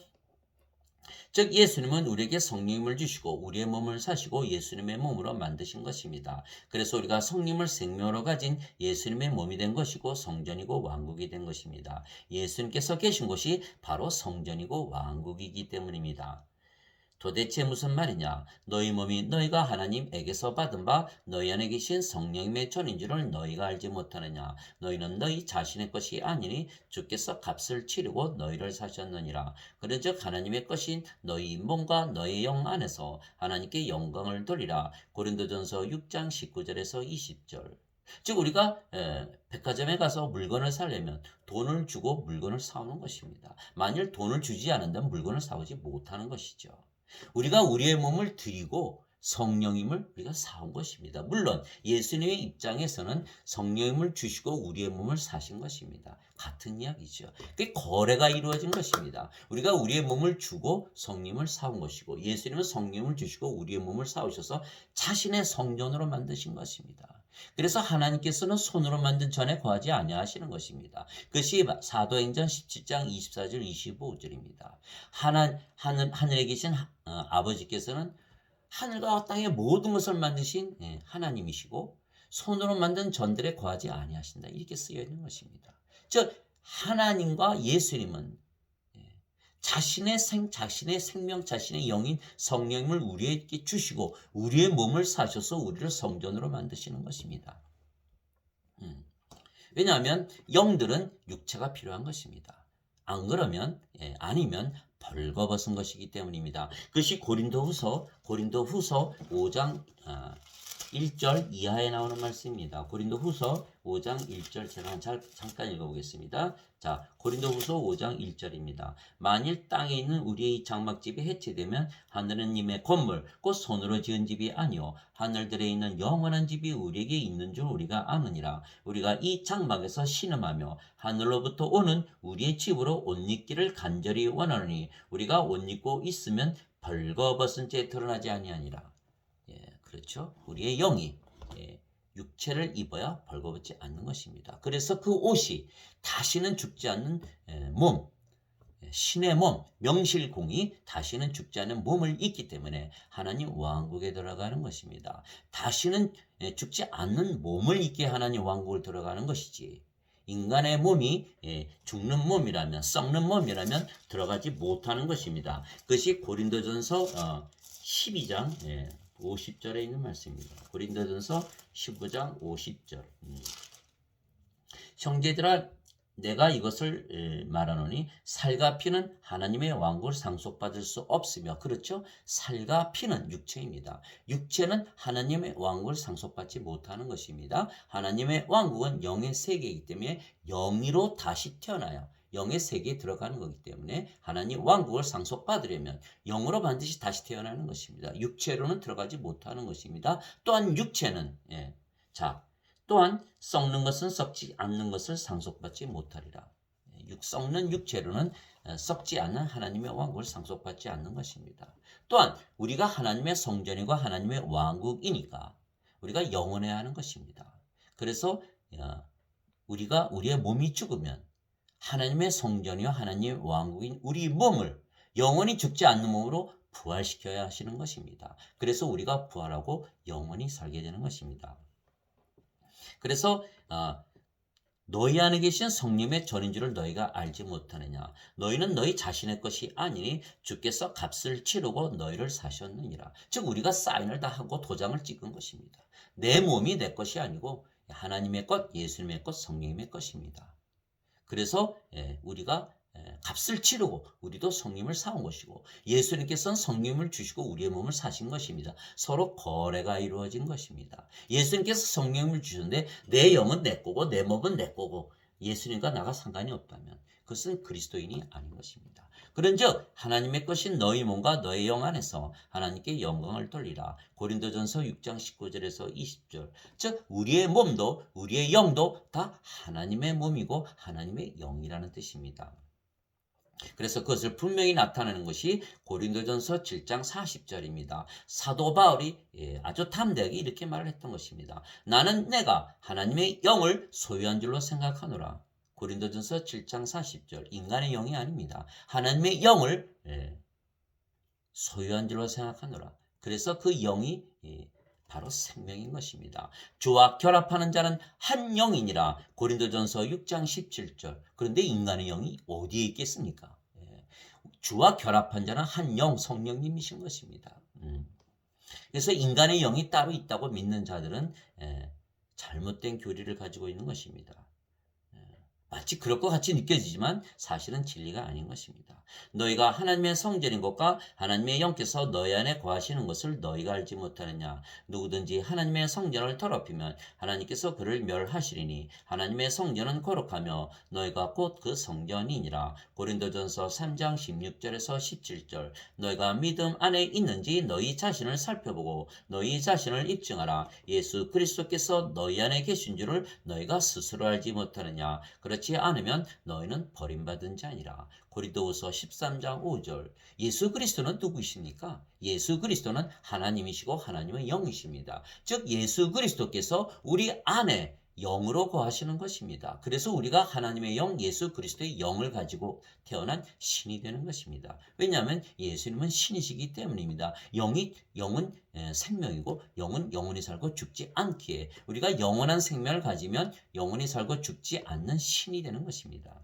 즉 예수님은 우리에게 성령을 주시고 우리의 몸을 사시고 예수님의 몸으로 만드신 것입니다. 그래서 우리가 성령을 생명으로 가진 예수님의 몸이 된 것이고 성전이고 왕국이 된 것입니다. 예수님께서 계신 곳이 바로 성전이고 왕국이기 때문입니다. 도대체 무슨 말이냐? 너희 몸이 너희가 하나님에게서 받은 바 너희 안에 계신 성령님의 전인 줄을 너희가 알지 못하느냐? 너희는 너희 자신의 것이 아니니 주께서 값을 치르고 너희를 사셨느니라. 그런즉 하나님의 것인 너희 몸과 너희 영 안에서 하나님께 영광을 돌리라. 고린도전서 6장 19절에서 20절. 즉 우리가 백화점에 가서 물건을 사려면 돈을 주고 물건을 사오는 것입니다. 만일 돈을 주지 않는다면 물건을 사오지 못하는 것이죠. 우리가 우리의 몸을 드리고 성령님을 우리가 사온 것입니다. 물론 예수님의 입장에서는 성령님을 주시고 우리의 몸을 사신 것입니다. 같은 이야기죠. 그게 거래가 이루어진 것입니다. 우리가 우리의 몸을 주고 성령님을 사온 것이고 예수님은 성령님을 주시고 우리의 몸을 사오셔서 자신의 성전으로 만드신 것입니다. 그래서 하나님께서는 손으로 만든 전에 거하지 아니하시는 것입니다. 그것이 사도행전 17장 24절 25절입니다. 하늘에 계신 아버지께서는 하늘과 땅의 모든 것을 만드신 하나님이시고 손으로 만든 전들에 거하지 아니하신다. 이렇게 쓰여 있는 것입니다. 즉 하나님과 예수님은 자신의 생명, 자신의 영인 성령을 우리에게 주시고 우리의 몸을 사셔서 우리를 성전으로 만드시는 것입니다. 왜냐하면 영들은 육체가 필요한 것입니다. 안 그러면 아니면 벌거벗은 것이기 때문입니다. 그것이 고린도후서 5장 1절 이하에 나오는 말씀입니다. 고린도후서 5장 1절 제가 잠깐 읽어보겠습니다. 자, 고린도후서 5장 1절입니다. 만일 땅에 있는 우리의 장막집이 해체되면 하늘은 님의 건물 곧 손으로 지은 집이 아니요 하늘들에 있는 영원한 집이 우리에게 있는 줄 우리가 아느니라. 우리가 이 장막에서 신음하며 하늘로부터 오는 우리의 집으로 옷 입기를 간절히 원하노니 우리가 옷 입고 있으면 벌거벗은 채 드러나지 아니하니라. 그렇죠? 우리의 영이 육체를 입어야 벌거벗지 않는 것입니다. 그래서 그 옷이 다시는 죽지 않는 몸, 신의 몸, 명실공히 다시는 죽지 않는 몸을 입기 때문에 하나님 왕국에 들어가는 것입니다. 다시는 죽지 않는 몸을 입게 하나님 왕국을 들어가는 것이지. 인간의 몸이 죽는 몸이라면, 썩는 몸이라면 들어가지 못하는 것입니다. 그것이 고린도전서 12장 50절에 있는 말씀입니다. 고린도전서 15장 50절. 형제들아 내가 이것을 말하노니 살과 피는 하나님의 왕국을 상속받을 수 없으며 그렇죠? 살과 피는 육체입니다. 육체는 하나님의 왕국을 상속받지 못하는 것입니다. 하나님의 왕국은 영의 세계이기 때문에 영으로 다시 태어나요. 영의 세계에 들어가는 거기 때문에 하나님 왕국을 상속받으려면 영으로 반드시 다시 태어나는 것입니다. 육체로는 들어가지 못하는 것입니다. 또한 육체는 또한 썩는 것은 썩지 않는 것을 상속받지 못하리라. 썩는 육체로는 썩지 않는 하나님의 왕국을 상속받지 않는 것입니다. 또한 우리가 하나님의 성전이고 하나님의 왕국이니까 우리가 영원해야 하는 것입니다. 그래서 우리가 우리의 몸이 죽으면 하나님의 성전이요 하나님의 왕국인 우리 몸을 영원히 죽지 않는 몸으로 부활시켜야 하시는 것입니다. 그래서 우리가 부활하고 영원히 살게 되는 것입니다. 그래서 너희 안에 계신 성령의 전인 줄을 너희가 알지 못하느냐. 너희는 너희 자신의 것이 아니니 주께서 값을 치르고 너희를 사셨느니라. 즉 우리가 사인을 다 하고 도장을 찍은 것입니다. 내 몸이 내 것이 아니고 하나님의 것, 예수님의 것, 성령님의 것입니다. 그래서 우리가 값을 치르고 우리도 성령을 사온 것이고 예수님께서는 성령을 주시고 우리의 몸을 사신 것입니다. 서로 거래가 이루어진 것입니다. 예수님께서 성령을 주셨는데 내 영은 내 거고 내 몸은 내 거고 예수님과 나가 상관이 없다면 그것은 그리스도인이 아닌 것입니다. 그런즉 하나님의 것인 너희 몸과 너희 영 안에서 하나님께 영광을 돌리라. 고린도전서 6장 19절에서 20절. 즉 우리의 몸도 우리의 영도 다 하나님의 몸이고 하나님의 영이라는 뜻입니다. 그래서 그것을 분명히 나타내는 것이 고린도전서 7장 40절입니다. 사도 바울이 아주 담대하게 이렇게 말을 했던 것입니다. 나는 내가 하나님의 영을 소유한 줄로 생각하노라. 고린도전서 7장 40절. 인간의 영이 아닙니다. 하나님의 영을 소유한 줄로 생각하노라. 그래서 그 영이 바로 생명인 것입니다. 주와 결합하는 자는 한 영이니라. 고린도전서 6장 17절. 그런데 인간의 영이 어디에 있겠습니까? 주와 결합한 자는 한 영, 성령님이신 것입니다. 그래서 인간의 영이 따로 있다고 믿는 자들은 잘못된 교리를 가지고 있는 것입니다. 마치 그럴 것 같이 느껴지지만 사실은 진리가 아닌 것입니다. 너희가 하나님의 성전인 것과 하나님의 영께서 너희 안에 거하시는 것을 너희가 알지 못하느냐. 누구든지 하나님의 성전을 더럽히면 하나님께서 그를 멸하시리니 하나님의 성전은 거룩하며 너희가 곧 그 성전이니라. 고린도전서 3장 16절에서 17절. 너희가 믿음 안에 있는지 너희 자신을 살펴보고 너희 자신을 입증하라. 예수 그리스도께서 너희 안에 계신 줄을 너희가 스스로 알지 못하느냐. 그렇지 않으면 너희는 버림받은 자니라. 고린도후서 13장 5절. 예수 그리스도는 누구이십니까? 예수 그리스도는 하나님이시고 하나님의 영이십니다. 즉 예수 그리스도께서 우리 안에 영으로 거하시는 것입니다. 그래서 우리가 하나님의 영, 예수 그리스도의 영을 가지고 태어난 신이 되는 것입니다. 왜냐하면 예수님은 신이시기 때문입니다. 영은 생명이고 영은 영원히 살고 죽지 않기에 우리가 영원한 생명을 가지면 영원히 살고 죽지 않는 신이 되는 것입니다.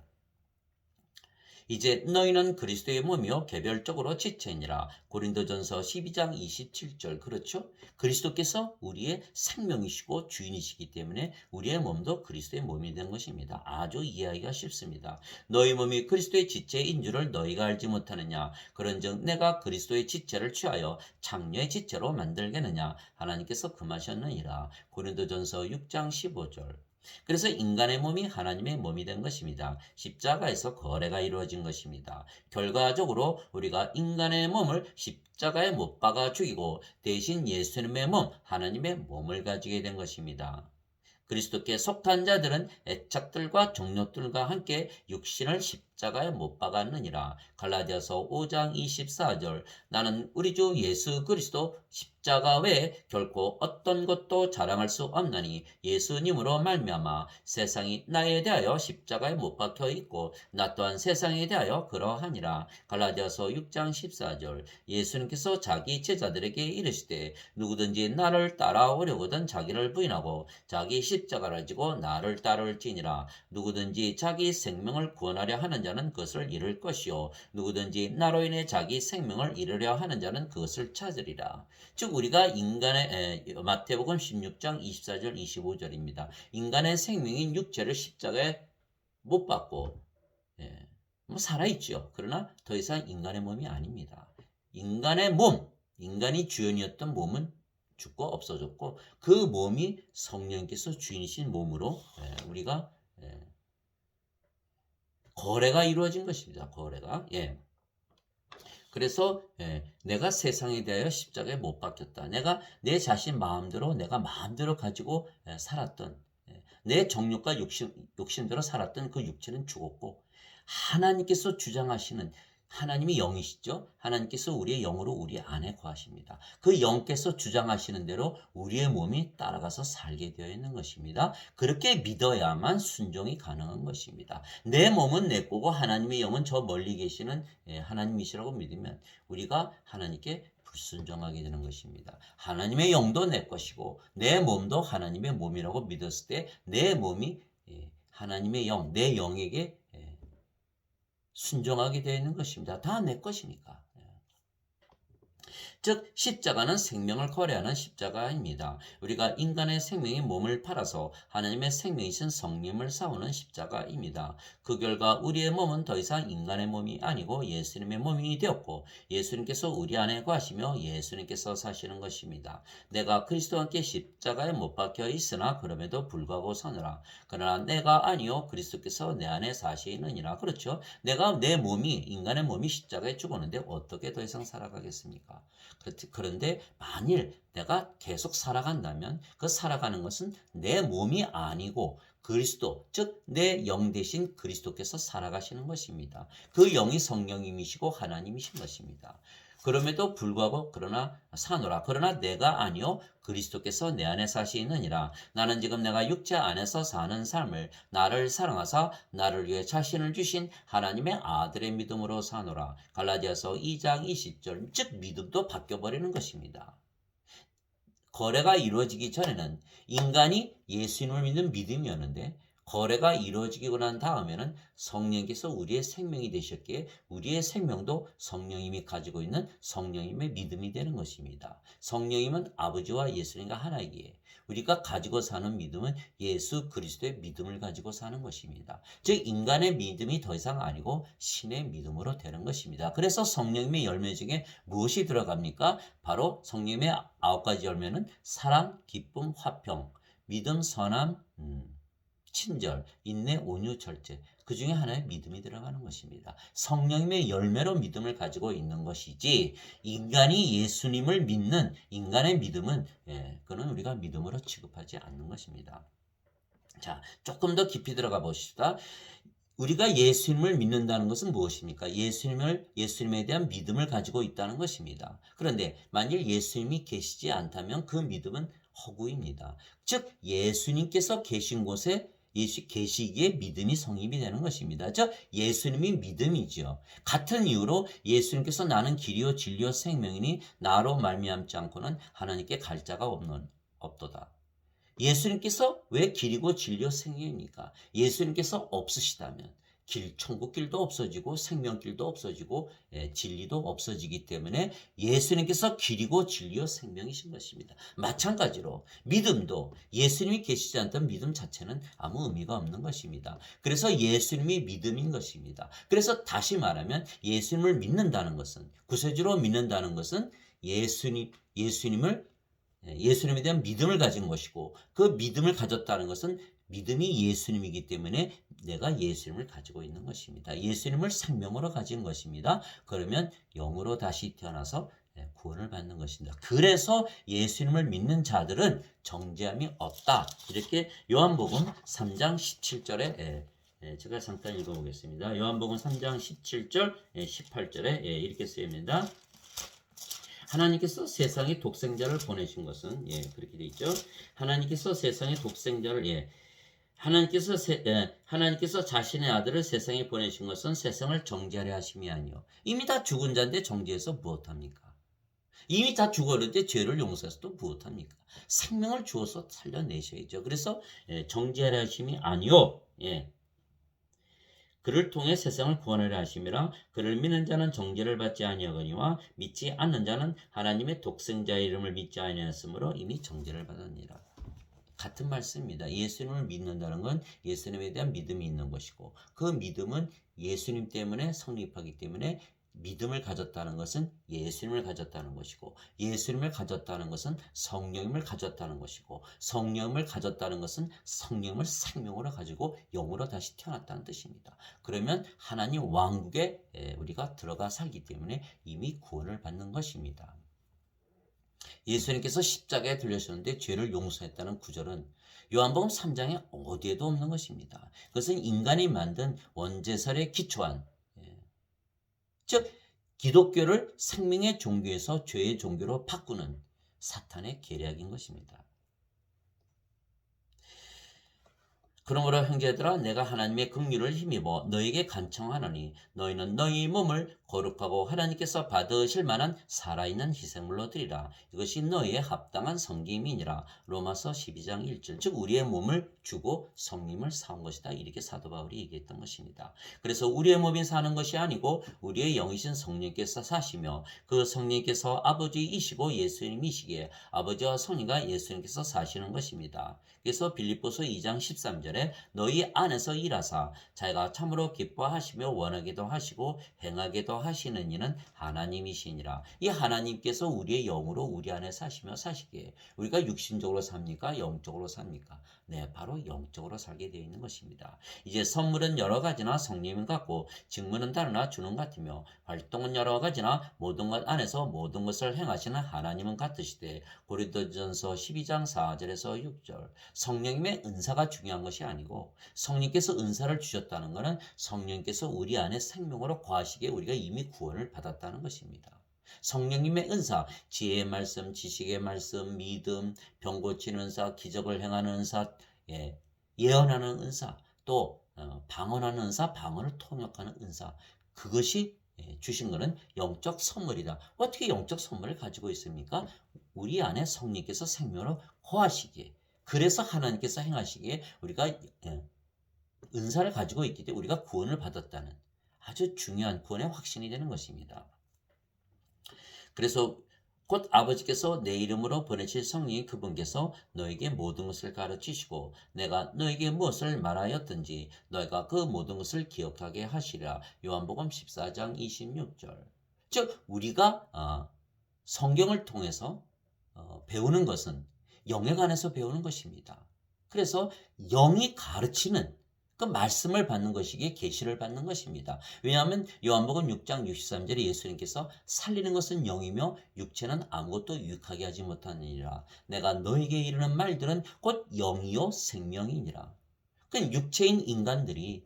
이제 너희는 그리스도의 몸이요 개별적으로 지체니라. 고린도전서 12장 27절. 그렇죠? 그리스도께서 우리의 생명이시고 주인이시기 때문에 우리의 몸도 그리스도의 몸이 된 것입니다. 아주 이해하기가 쉽습니다. 너희 몸이 그리스도의 지체인 줄을 너희가 알지 못하느냐? 그런즉 내가 그리스도의 지체를 취하여 장녀의 지체로 만들겠느냐? 하나님께서 금하셨느니라. 고린도전서 6장 15절. 그래서 인간의 몸이 하나님의 몸이 된 것입니다. 십자가에서 거래가 이루어진 것입니다. 결과적으로 우리가 인간의 몸을 십자가에 못 박아 죽이고 대신 예수님의 몸, 하나님의 몸을 가지게 된 것입니다. 그리스도께 속한 자들은 애착들과 종료들과 함께 육신을 십자가에 못 박았느니라. 갈라디아서 5장 24절. 나는 우리 주 예수 그리스도 십자가 외에 결코 어떤 것도 자랑할 수 없나니 예수님으로 말미암아 세상이 나에 대하여 십자가에 못 박혀 있고 나 또한 세상에 대하여 그러하니라. 갈라디아서 6장 14절. 예수님께서 자기 제자들에게 이르시되 누구든지 나를 따라오려거든 자기를 부인하고 자기 십자가를 지고 나를 따를지니라. 누구든지 자기 생명을 구원하려 하는 자는 그것을 잃을 것이요 누구든지 나로 인해 자기 생명을 잃으려 하는 자는 그것을 찾으리라. 즉 우리가 마태복음 16장 24절 25절입니다. 인간의 생명인 육체를 십자가에 못 박고 뭐 살아있죠. 그러나 더 이상 인간의 몸이 아닙니다. 인간의 몸, 인간이 주연이었던 몸은 죽고 없어졌고 그 몸이 성령께서 주인이신 몸으로 우리가 거래가 이루어진 것입니다. 거래가. 그래서 내가 세상에 대하여 십자가에 못 박혔다. 내가 내 자신 마음대로 내가 마음대로 가지고 살았던 내 정욕과 욕심대로 살았던 그 육체는 죽었고 하나님께서 주장하시는 하나님이 영이시죠. 하나님께서 우리의 영으로 우리 안에 거하십니다. 그 영께서 주장하시는 대로 우리의 몸이 따라가서 살게 되어 있는 것입니다. 그렇게 믿어야만 순종이 가능한 것입니다. 내 몸은 내 거고 하나님의 영은 저 멀리 계시는 하나님이시라고 믿으면 우리가 하나님께 불순종하게 되는 것입니다. 하나님의 영도 내 것이고 내 몸도 하나님의 몸이라고 믿었을 때 내 몸이 하나님의 영, 내 영에게 순종하게 되어 있는 것입니다. 다 내 것이니까. 즉 십자가는 생명을 거래하는 십자가입니다. 우리가 인간의 생명이 몸을 팔아서 하나님의 생명이신 성령을 싸우는 십자가입니다. 그 결과 우리의 몸은 더 이상 인간의 몸이 아니고 예수님의 몸이 되었고 예수님께서 우리 안에 거하시며 예수님께서 사시는 것입니다. 내가 그리스도와 함께 십자가에 못 박혀 있으나 그럼에도 불구하고 서느라 그러나 내가 아니요 그리스도께서 내 안에 사시느니라. 그렇죠. 내가 내 몸이 인간의 몸이 십자가에 죽었는데 어떻게 더 이상 살아가겠습니까? 그런데 만일 내가 계속 살아간다면 그 살아가는 것은 내 몸이 아니고 그리스도, 즉 내 영 대신 그리스도께서 살아가시는 것입니다. 그 영이 성령님이시고 하나님이신 것입니다. 그럼에도 불구하고 그러나 사노라. 그러나 내가 아니요 그리스도께서 내 안에 사시느니라. 나는 지금 내가 육체 안에서 사는 삶을 나를 사랑하사 나를 위해 자신을 주신 하나님의 아들의 믿음으로 사노라. 갈라디아서 2장 20절. 즉 믿음도 바뀌어버리는 것입니다. 거래가 이루어지기 전에는 인간이 예수님을 믿는 믿음이었는데 거래가 이루어지고 난 다음에는 성령께서 우리의 생명이 되셨기에 우리의 생명도 성령님이 가지고 있는 성령님의 믿음이 되는 것입니다. 성령님은 아버지와 예수님과 하나이기에 우리가 가지고 사는 믿음은 예수 그리스도의 믿음을 가지고 사는 것입니다. 즉 인간의 믿음이 더 이상 아니고 신의 믿음으로 되는 것입니다. 그래서 성령님의 열매 중에 무엇이 들어갑니까? 바로 성령님의 9가지 열매는 사랑, 기쁨, 화평, 믿음, 선함, 친절, 인내, 온유, 절제. 그 중에 하나의 믿음이 들어가는 것입니다. 성령님의 열매로 믿음을 가지고 있는 것이지 인간이 예수님을 믿는 인간의 믿음은 그는 우리가 믿음으로 취급하지 않는 것입니다. 자, 조금 더 깊이 들어가 보십시다. 우리가 예수님을 믿는다는 것은 무엇입니까? 예수님에 대한 믿음을 가지고 있다는 것입니다. 그런데 만일 예수님이 계시지 않다면 그 믿음은 허구입니다. 즉 예수님께서 계신 곳에 계시기에 믿음이 성립이 되는 것입니다. 즉 예수님이 믿음이지요. 같은 이유로 예수님께서 나는 길이요 진리요 생명이니 나로 말미암지 않고는 하나님께 갈 자가 없도다. 예수님께서 왜 길이고 진리요 생명입니까? 예수님께서 없으시다면 천국길도 없어지고 생명길도 없어지고 진리도 없어지기 때문에 예수님께서 길이고 진리요 생명이신 것입니다. 마찬가지로 믿음도 예수님이 계시지 않던 믿음 자체는 아무 의미가 없는 것입니다. 그래서 예수님이 믿음인 것입니다. 그래서 다시 말하면 예수님을 믿는다는 것은, 구세주로 믿는다는 것은 예수님에 대한 믿음을 가진 것이고, 그 믿음을 가졌다는 것은 믿음이 예수님이기 때문에 내가 예수님을 가지고 있는 것입니다. 예수님을 생명으로 가진 것입니다. 그러면 영으로 다시 태어나서 구원을 받는 것입니다. 그래서 예수님을 믿는 자들은 정죄함이 없다. 이렇게 요한복음 3장 17절에 제가 잠깐 읽어보겠습니다. 요한복음 3장 17절, 18절에 이렇게 쓰입니다. 하나님께서 세상에 독생자를 보내신 것은 그렇게 돼 있죠. 하나님께서 세상에 독생자를 하나님께서 자신의 아들을 세상에 보내신 것은 세상을 정죄하려 하심이 아니요. 이미 다 죽은 자인데 정죄해서 무엇합니까? 이미 다 죽었는데 죄를 용서해서 또 무엇합니까? 생명을 주어서 살려내셔야죠. 그래서 정죄하려 하심이 아니요. 그를 통해 세상을 구원하려 하심이라. 그를 믿는 자는 정죄를 받지 아니하거니와 믿지 않는 자는 하나님의 독생자의 이름을 믿지 아니하였으므로 이미 정죄를 받았느니라. 같은 말씀입니다. 예수님을 믿는다는 건 예수님에 대한 믿음이 있는 것이고, 그 믿음은 예수님 때문에 성립하기 때문에 믿음을 가졌다는 것은 예수님을 가졌다는 것이고, 예수님을 가졌다는 것은 성령님을 가졌다는 것이고, 성령님을 가졌다는 것은 성령을 생명으로 가지고 영으로 다시 태어났다는 뜻입니다. 그러면 하나님 왕국에 우리가 들어가 살기 때문에 이미 구원을 받는 것입니다. 예수님께서 십자가에 들려주셨는데 죄를 용서했다는 구절은 요한복음 3장에 어디에도 없는 것입니다. 그것은 인간이 만든 원죄설에 기초한, 즉 기독교를 생명의 종교에서 죄의 종교로 바꾸는 사탄의 계략인 것입니다. 그러므로 형제들아, 내가 하나님의 긍휼을 힘입어 너에게 간청하노니 너희는 너희 몸을 거룩하고 하나님께서 받으실 만한 살아있는 희생물로 드리라. 이것이 너희의 합당한 섬김이니라. 로마서 12장 1절. 즉 우리의 몸을 주고 성님을 사온 것이다. 이렇게 사도 바울이 얘기했던 것입니다. 그래서 우리의 몸이 사는 것이 아니고 우리의 영이신 성령께서 사시며, 그 성령께서 아버지이시고 예수님이시기에 아버지와 성령과 예수님께서 사시는 것입니다. 그래서 빌립보서 2장 13절에 너희 안에서 일하사 자기가 참으로 기뻐하시며 원하기도 하시고 행하기도 하시는 이는 하나님이시니라. 이 하나님께서 우리의 영으로 우리 안에 사시며 사시기에 우리가 육신적으로 삽니까? 영적으로 삽니까? 네, 바로 영적으로 살게 되어 있는 것입니다. 이제 선물은 여러 가지나 성령은 같고 직무는 다르나 주는 같으며 활동은 여러 가지나 모든 것 안에서 모든 것을 행하시는 하나님은 같으시되. 고린도전서 12장 4절에서 6절. 성령님의 은사가 중요한 것이 아니고, 성령께서 은사를 주셨다는 것은 성령께서 우리 안에 생명으로 거하시기에 우리가 이미 구원을 받았다는 것입니다. 성령님의 은사, 지혜의 말씀, 지식의 말씀, 믿음, 병 고치는 은사, 기적을 행하는 은사, 예언하는 은사, 또 방언하는 은사, 방언을 통역하는 은사, 그것이 주신 것은 영적 선물이다. 어떻게 영적 선물을 가지고 있습니까? 우리 안에 성령께서 생명으로 거하시기에, 그래서 하나님께서 행하시기에 우리가 은사를 가지고 있기 때문에 우리가 구원을 받았다는 아주 중요한 구원의 확신이 되는 것입니다. 그래서 곧 아버지께서 내 이름으로 보내실 성령이 그분께서 너에게 모든 것을 가르치시고 내가 너에게 무엇을 말하였든지 너희가 그 모든 것을 기억하게 하시리라. 요한복음 14장 26절. 즉 우리가 성경을 통해서 배우는 것은 영에 관해서 배우는 것입니다. 그래서 영이 가르치는 그 말씀을 받는 것이기에 계시를 받는 것입니다. 왜냐하면 요한복음 6장 63절에 예수님께서 살리는 것은 영이며 육체는 아무것도 유익하게 하지 못하느니라. 내가 너에게 이르는 말들은 곧 영이요 생명이니라. 그러니까 육체인 인간들이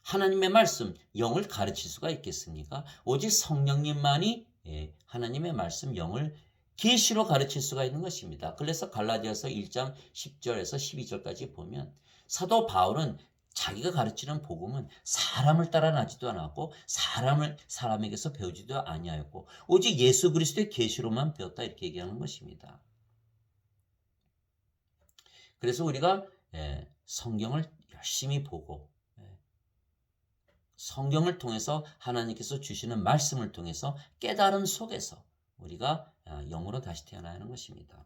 하나님의 말씀, 영을 가르칠 수가 있겠습니까? 오직 성령님만이 하나님의 말씀, 영을 계시로 가르칠 수가 있는 것입니다. 그래서 갈라디아서 1장 10절에서 12절까지 보면 사도 바울은 자기가 가르치는 복음은 사람을 따라 나지도 않았고 사람에게서 배우지도 아니하였고 오직 예수 그리스도의 계시로만 배웠다, 이렇게 얘기하는 것입니다. 그래서 우리가 성경을 열심히 보고 성경을 통해서 하나님께서 주시는 말씀을 통해서 깨달음 속에서 우리가 영으로 다시 태어나야 하는 것입니다.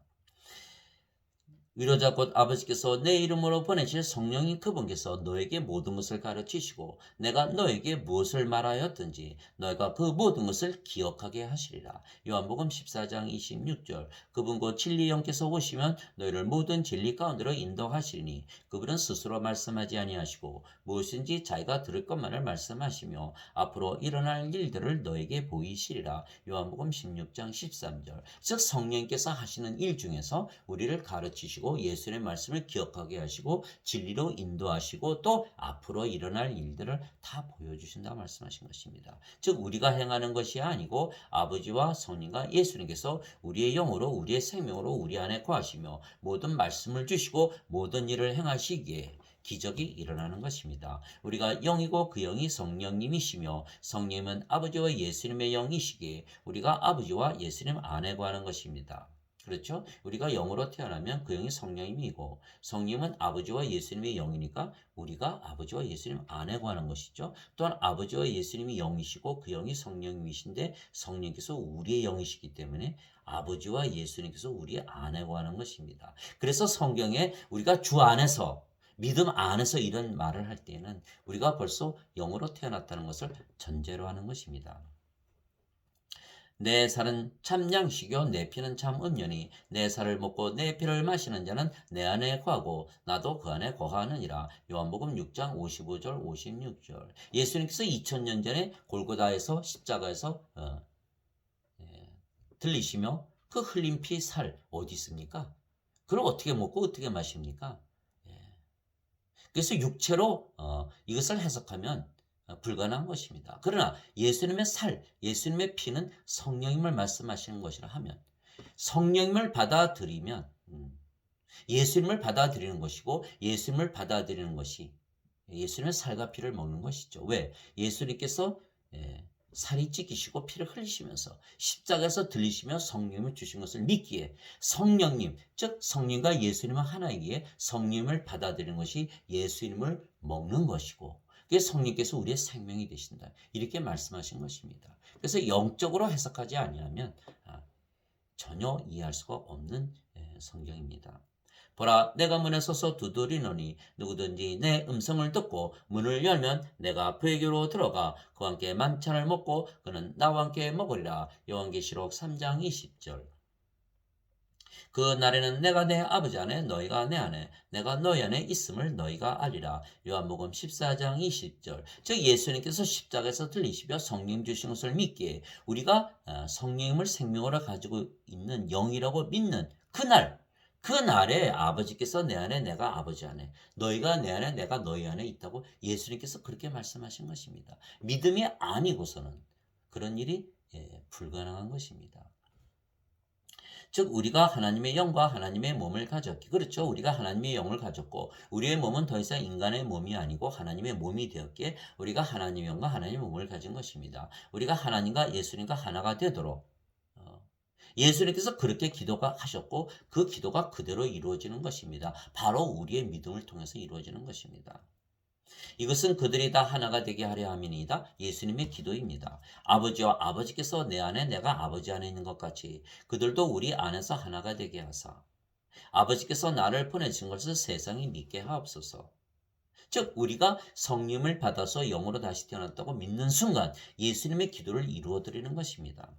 위로자 곧 아버지께서 내 이름으로 보내실 성령인 그분께서 너에게 모든 것을 가르치시고 내가 너에게 무엇을 말하였든지 너희가 그 모든 것을 기억하게 하시리라. 요한복음 14장 26절. 그분 곧 진리 영께서 오시면 너희를 모든 진리 가운데로 인도하시리니 그분은 스스로 말씀하지 아니하시고 무엇인지 자기가 들을 것만을 말씀하시며 앞으로 일어날 일들을 너에게 보이시리라. 요한복음 16장 13절. 즉 성령께서 하시는 일 중에서 우리를 가르치시고 예수님의 말씀을 기억하게 하시고 진리로 인도하시고 또 앞으로 일어날 일들을 다 보여주신다고 말씀하신 것입니다. 즉 우리가 행하는 것이 아니고 아버지와 성령과 예수님께서 우리의 영으로 우리의 생명으로 우리 안에 거하시며 모든 말씀을 주시고 모든 일을 행하시기에 기적이 일어나는 것입니다. 우리가 영이고 그 영이 성령님이시며 성령님은 아버지와 예수님의 영이시기에 우리가 아버지와 예수님 안에 거하는 것입니다. 그렇죠? 우리가 영으로 태어나면 그 영이 성령님이고 성령은 아버지와 예수님의 영이니까 우리가 아버지와 예수님 안에 거하는 것이죠. 또한 아버지와 예수님이 영이시고 그 영이 성령님이신데 성령께서 우리의 영이시기 때문에 아버지와 예수님께서 우리 안에 거하는 것입니다. 그래서 성경에 우리가 주 안에서 믿음 안에서 이런 말을 할 때에는 우리가 벌써 영으로 태어났다는 것을 전제로 하는 것입니다. 내 살은 참 양식이요 내 피는 참 음료니 내 살을 먹고 내 피를 마시는 자는 내 안에 거하고 나도 그 안에 거하느니라. 요한복음 6장 55절 56절. 예수님께서 2000년 전에 골고다에서 십자가에서 들리시며 그 흘린 피 살 어디 있습니까? 그걸 어떻게 먹고 어떻게 마십니까? 그래서 육체로 이것을 해석하면 불가능한 것입니다. 그러나 예수님의 살, 예수님의 피는 성령님을 말씀하시는 것이라 하면 성령님을 받아들이면 예수님을 받아들이는 것이고 예수님을 받아들이는 것이 예수님의 살과 피를 먹는 것이죠. 왜? 예수님께서 살이 찢기시고 피를 흘리시면서 십자가에서 들리시며 성령을 주신 것을 믿기에 성령님, 즉 성령과 예수님은 하나이기에 성령을 받아들이는 것이 예수님을 먹는 것이고 그게 성령께서 우리의 생명이 되신다. 이렇게 말씀하신 것입니다. 그래서 영적으로 해석하지 아니하면 전혀 이해할 수가 없는 성경입니다. 보라 내가 문에 서서 두드리노니 누구든지 내 음성을 듣고 문을 열면 내가 그에게로 들어가 그와 함께 만찬을 먹고 그는 나와 함께 먹으리라. 요한계시록 3장 20절. 그 날에는 내가 내 아버지 안에 너희가 내 안에 내가 너희 안에 있음을 너희가 알리라. 요한복음 14장 20절. 즉 예수님께서 십자가에서 들리시며 성령 주신 것을 믿기에 우리가 성령님을 생명으로 가지고 있는 영이라고 믿는 그날에 아버지께서 내 안에 내가 아버지 안에 너희가 내 안에 내가 너희 안에 있다고 예수님께서 그렇게 말씀하신 것입니다. 믿음이 아니고서는 그런 일이 불가능한 것입니다. 즉 우리가 하나님의 영과 하나님의 몸을 가졌기 그렇죠. 우리가 하나님의 영을 가졌고 우리의 몸은 더 이상 인간의 몸이 아니고 하나님의 몸이 되었기에 우리가 하나님의 영과 하나님의 몸을 가진 것입니다. 우리가 하나님과 예수님과 하나가 되도록 예수님께서 그렇게 기도가 하셨고 그 기도가 그대로 이루어지는 것입니다. 바로 우리의 믿음을 통해서 이루어지는 것입니다. 이것은 그들이 다 하나가 되게 하려 함이니이다. 예수님의 기도입니다. 아버지와 아버지께서 내 안에 내가 아버지 안에 있는 것 같이 그들도 우리 안에서 하나가 되게 하사 아버지께서 나를 보내신 것을 세상이 믿게 하옵소서. 즉 우리가 성령을 받아서 영으로 다시 태어났다고 믿는 순간 예수님의 기도를 이루어드리는 것입니다.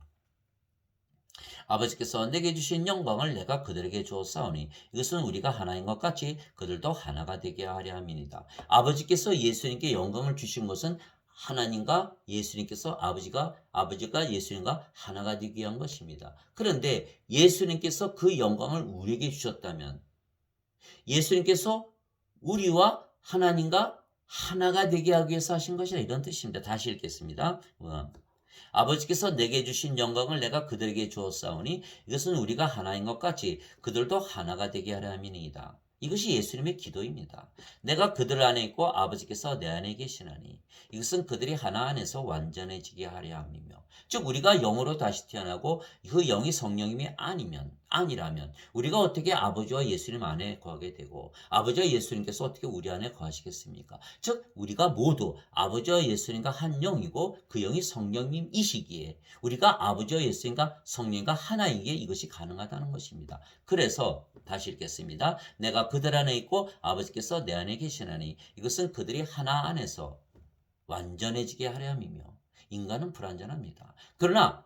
아버지께서 내게 주신 영광을 내가 그들에게 주었사오니 이것은 우리가 하나인 것 같이 그들도 하나가 되게 하려 함이니이다. 아버지께서 예수님께 영광을 주신 것은 하나님과 예수님께서 아버지가 예수님과 하나가 되기 위한 것입니다. 그런데 예수님께서 그 영광을 우리에게 주셨다면 예수님께서 우리와 하나님과 하나가 되게 하기 위해서 하신 것이라 이런 뜻입니다. 다시 읽겠습니다. 아버지께서 내게 주신 영광을 내가 그들에게 주었사오니 이것은 우리가 하나인 것 같이 그들도 하나가 되게 하려 함이니이다. 이것이 예수님의 기도입니다. 내가 그들 안에 있고 아버지께서 내 안에 계시나니 이것은 그들이 하나 안에서 완전해지게 하려 함이며 즉 우리가 영으로 다시 태어나고 그 영이 성령님이 아니면 아니라면 우리가 어떻게 아버지와 예수님 안에 거하게 되고 아버지와 예수님께서 어떻게 우리 안에 거하시겠습니까? 즉 우리가 모두 아버지와 예수님과 한 영이고 그 영이 성령님이시기에 우리가 아버지와 예수님과 성령과 하나이기에 이것이 가능하다는 것입니다. 그래서 다시 읽겠습니다. 내가 그들 안에 있고 아버지께서 내 안에 계시나니 이것은 그들이 하나 안에서 완전해지게 하려 함이며 인간은 불완전합니다. 그러나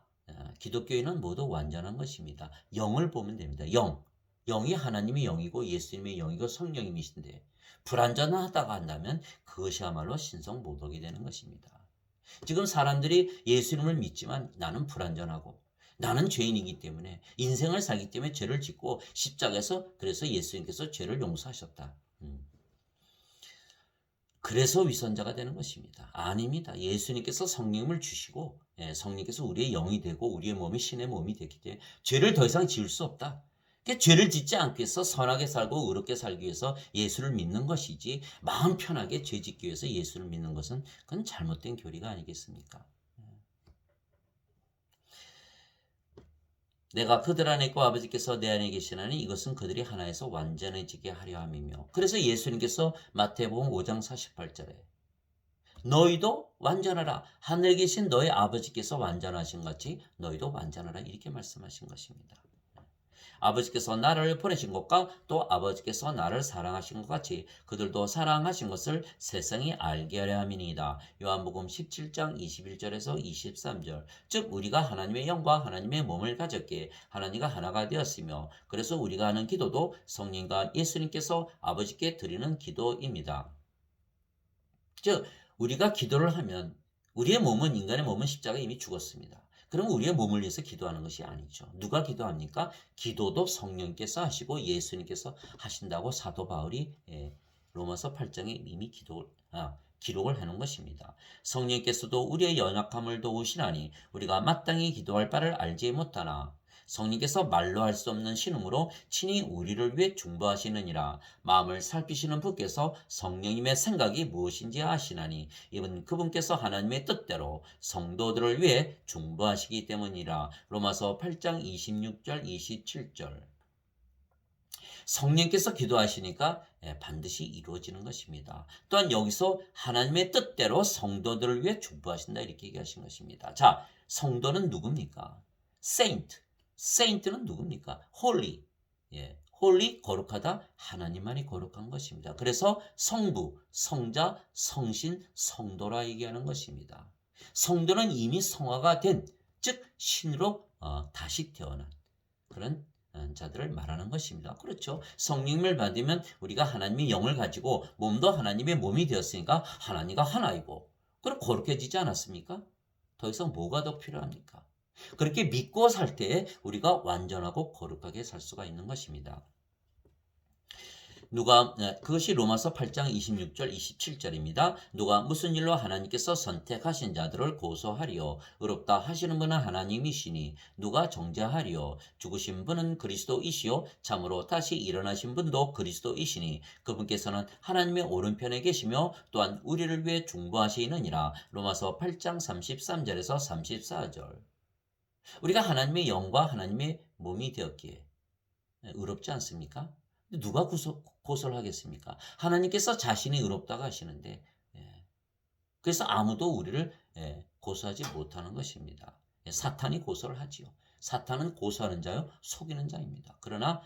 기독교인은 모두 완전한 것입니다. 영을 보면 됩니다. 영. 영이 하나님의 영이고 예수님의 영이고 성령님이신데 불완전하다가 한다면 그것이야말로 신성모독이 되는 것입니다. 지금 사람들이 예수님을 믿지만 나는 불완전하고 나는 죄인이기 때문에 인생을 살기 때문에 죄를 짓고 십자가에서 그래서 예수님께서 죄를 용서하셨다. 그래서 위선자가 되는 것입니다. 아닙니다. 예수님께서 성령을 주시고 성령께서 우리의 영이 되고 우리의 몸이 신의 몸이 됐기 때문에 죄를 더 이상 지을 수 없다. 그러니까 죄를 짓지 않기 위해서 선하게 살고 의롭게 살기 위해서 예수를 믿는 것이지 마음 편하게 죄 짓기 위해서 예수를 믿는 것은 그건 잘못된 교리가 아니겠습니까? 내가 그들 안에 있고 아버지께서 내 안에 계시나니 이것은 그들이 하나에서 완전해지게 하려 함이며 그래서 예수님께서 마태복음 5장 48절에 너희도 완전하라 하늘에 계신 너희 아버지께서 완전하신 같이 너희도 완전하라 이렇게 말씀하신 것입니다. 아버지께서 나를 보내신 것과 또 아버지께서 나를 사랑하신 것 같이 그들도 사랑하신 것을 세상이 알게 하려 함이니이다. 요한복음 17장 21절에서 23절. 즉 우리가 하나님의 영과 하나님의 몸을 가졌기에 하나님과 하나가 되었으며 그래서 우리가 하는 기도도 성령과 예수님께서 아버지께 드리는 기도입니다. 즉 우리가 기도를 하면 우리의 몸은 인간의 몸은 십자가에 이미 죽었습니다. 그럼 우리의 몸을 위해서 기도하는 것이 아니죠. 누가 기도합니까? 기도도 성령께서 하시고 예수님께서 하신다고 사도 바울이 로마서 8장에 이미 기록을 해놓은 것입니다. 성령께서도 우리의 연약함을 도우시나니 우리가 마땅히 기도할 바를 알지 못하나 성령께서 말로 할 수 없는 신음으로 친히 우리를 위해 중보하시느니라. 마음을 살피시는 분께서 성령님의 생각이 무엇인지 아시나니 이분 그분께서 하나님의 뜻대로 성도들을 위해 중보하시기 때문이라. 로마서 8장 26절 27절. 성령께서 기도하시니까 반드시 이루어지는 것입니다. 또한 여기서 하나님의 뜻대로 성도들을 위해 중보하신다 이렇게 얘기하신 것입니다. 자, 성도는 누굽니까? Saint. Saint는 누굽니까? Holy. Holy 거룩하다. 하나님만이 거룩한 것입니다. 그래서 성부, 성자, 성신, 성도라 얘기하는 것입니다. 성도는 이미 성화가 된, 즉 신으로 다시 태어난 그런 자들을 말하는 것입니다. 그렇죠. 성령을 받으면 우리가 하나님의 영을 가지고 몸도 하나님의 몸이 되었으니까 하나님과 하나이고 그럼 거룩해지지 않았습니까? 더 이상 뭐가 더 필요합니까? 그렇게 믿고 살 때 우리가 완전하고 거룩하게 살 수가 있는 것입니다. 그것이 로마서 8장 26절 27절입니다. 누가 무슨 일로 하나님께서 선택하신 자들을 고소하리요 의롭다 하시는 분은 하나님이시니 누가 정죄하리요 죽으신 분은 그리스도이시요 참으로 다시 일어나신 분도 그리스도이시니 그분께서는 하나님의 오른편에 계시며 또한 우리를 위해 중보하시느니라. 로마서 8장 33절에서 34절. 우리가 하나님의 영과 하나님의 몸이 되었기에 의롭지 않습니까? 누가 고소를 하겠습니까? 하나님께서 자신이 의롭다고 하시는데 그래서 아무도 우리를 고소하지 못하는 것입니다. 사탄이 고소를 하지요. 사탄은 고소하는 자요 속이는 자입니다. 그러나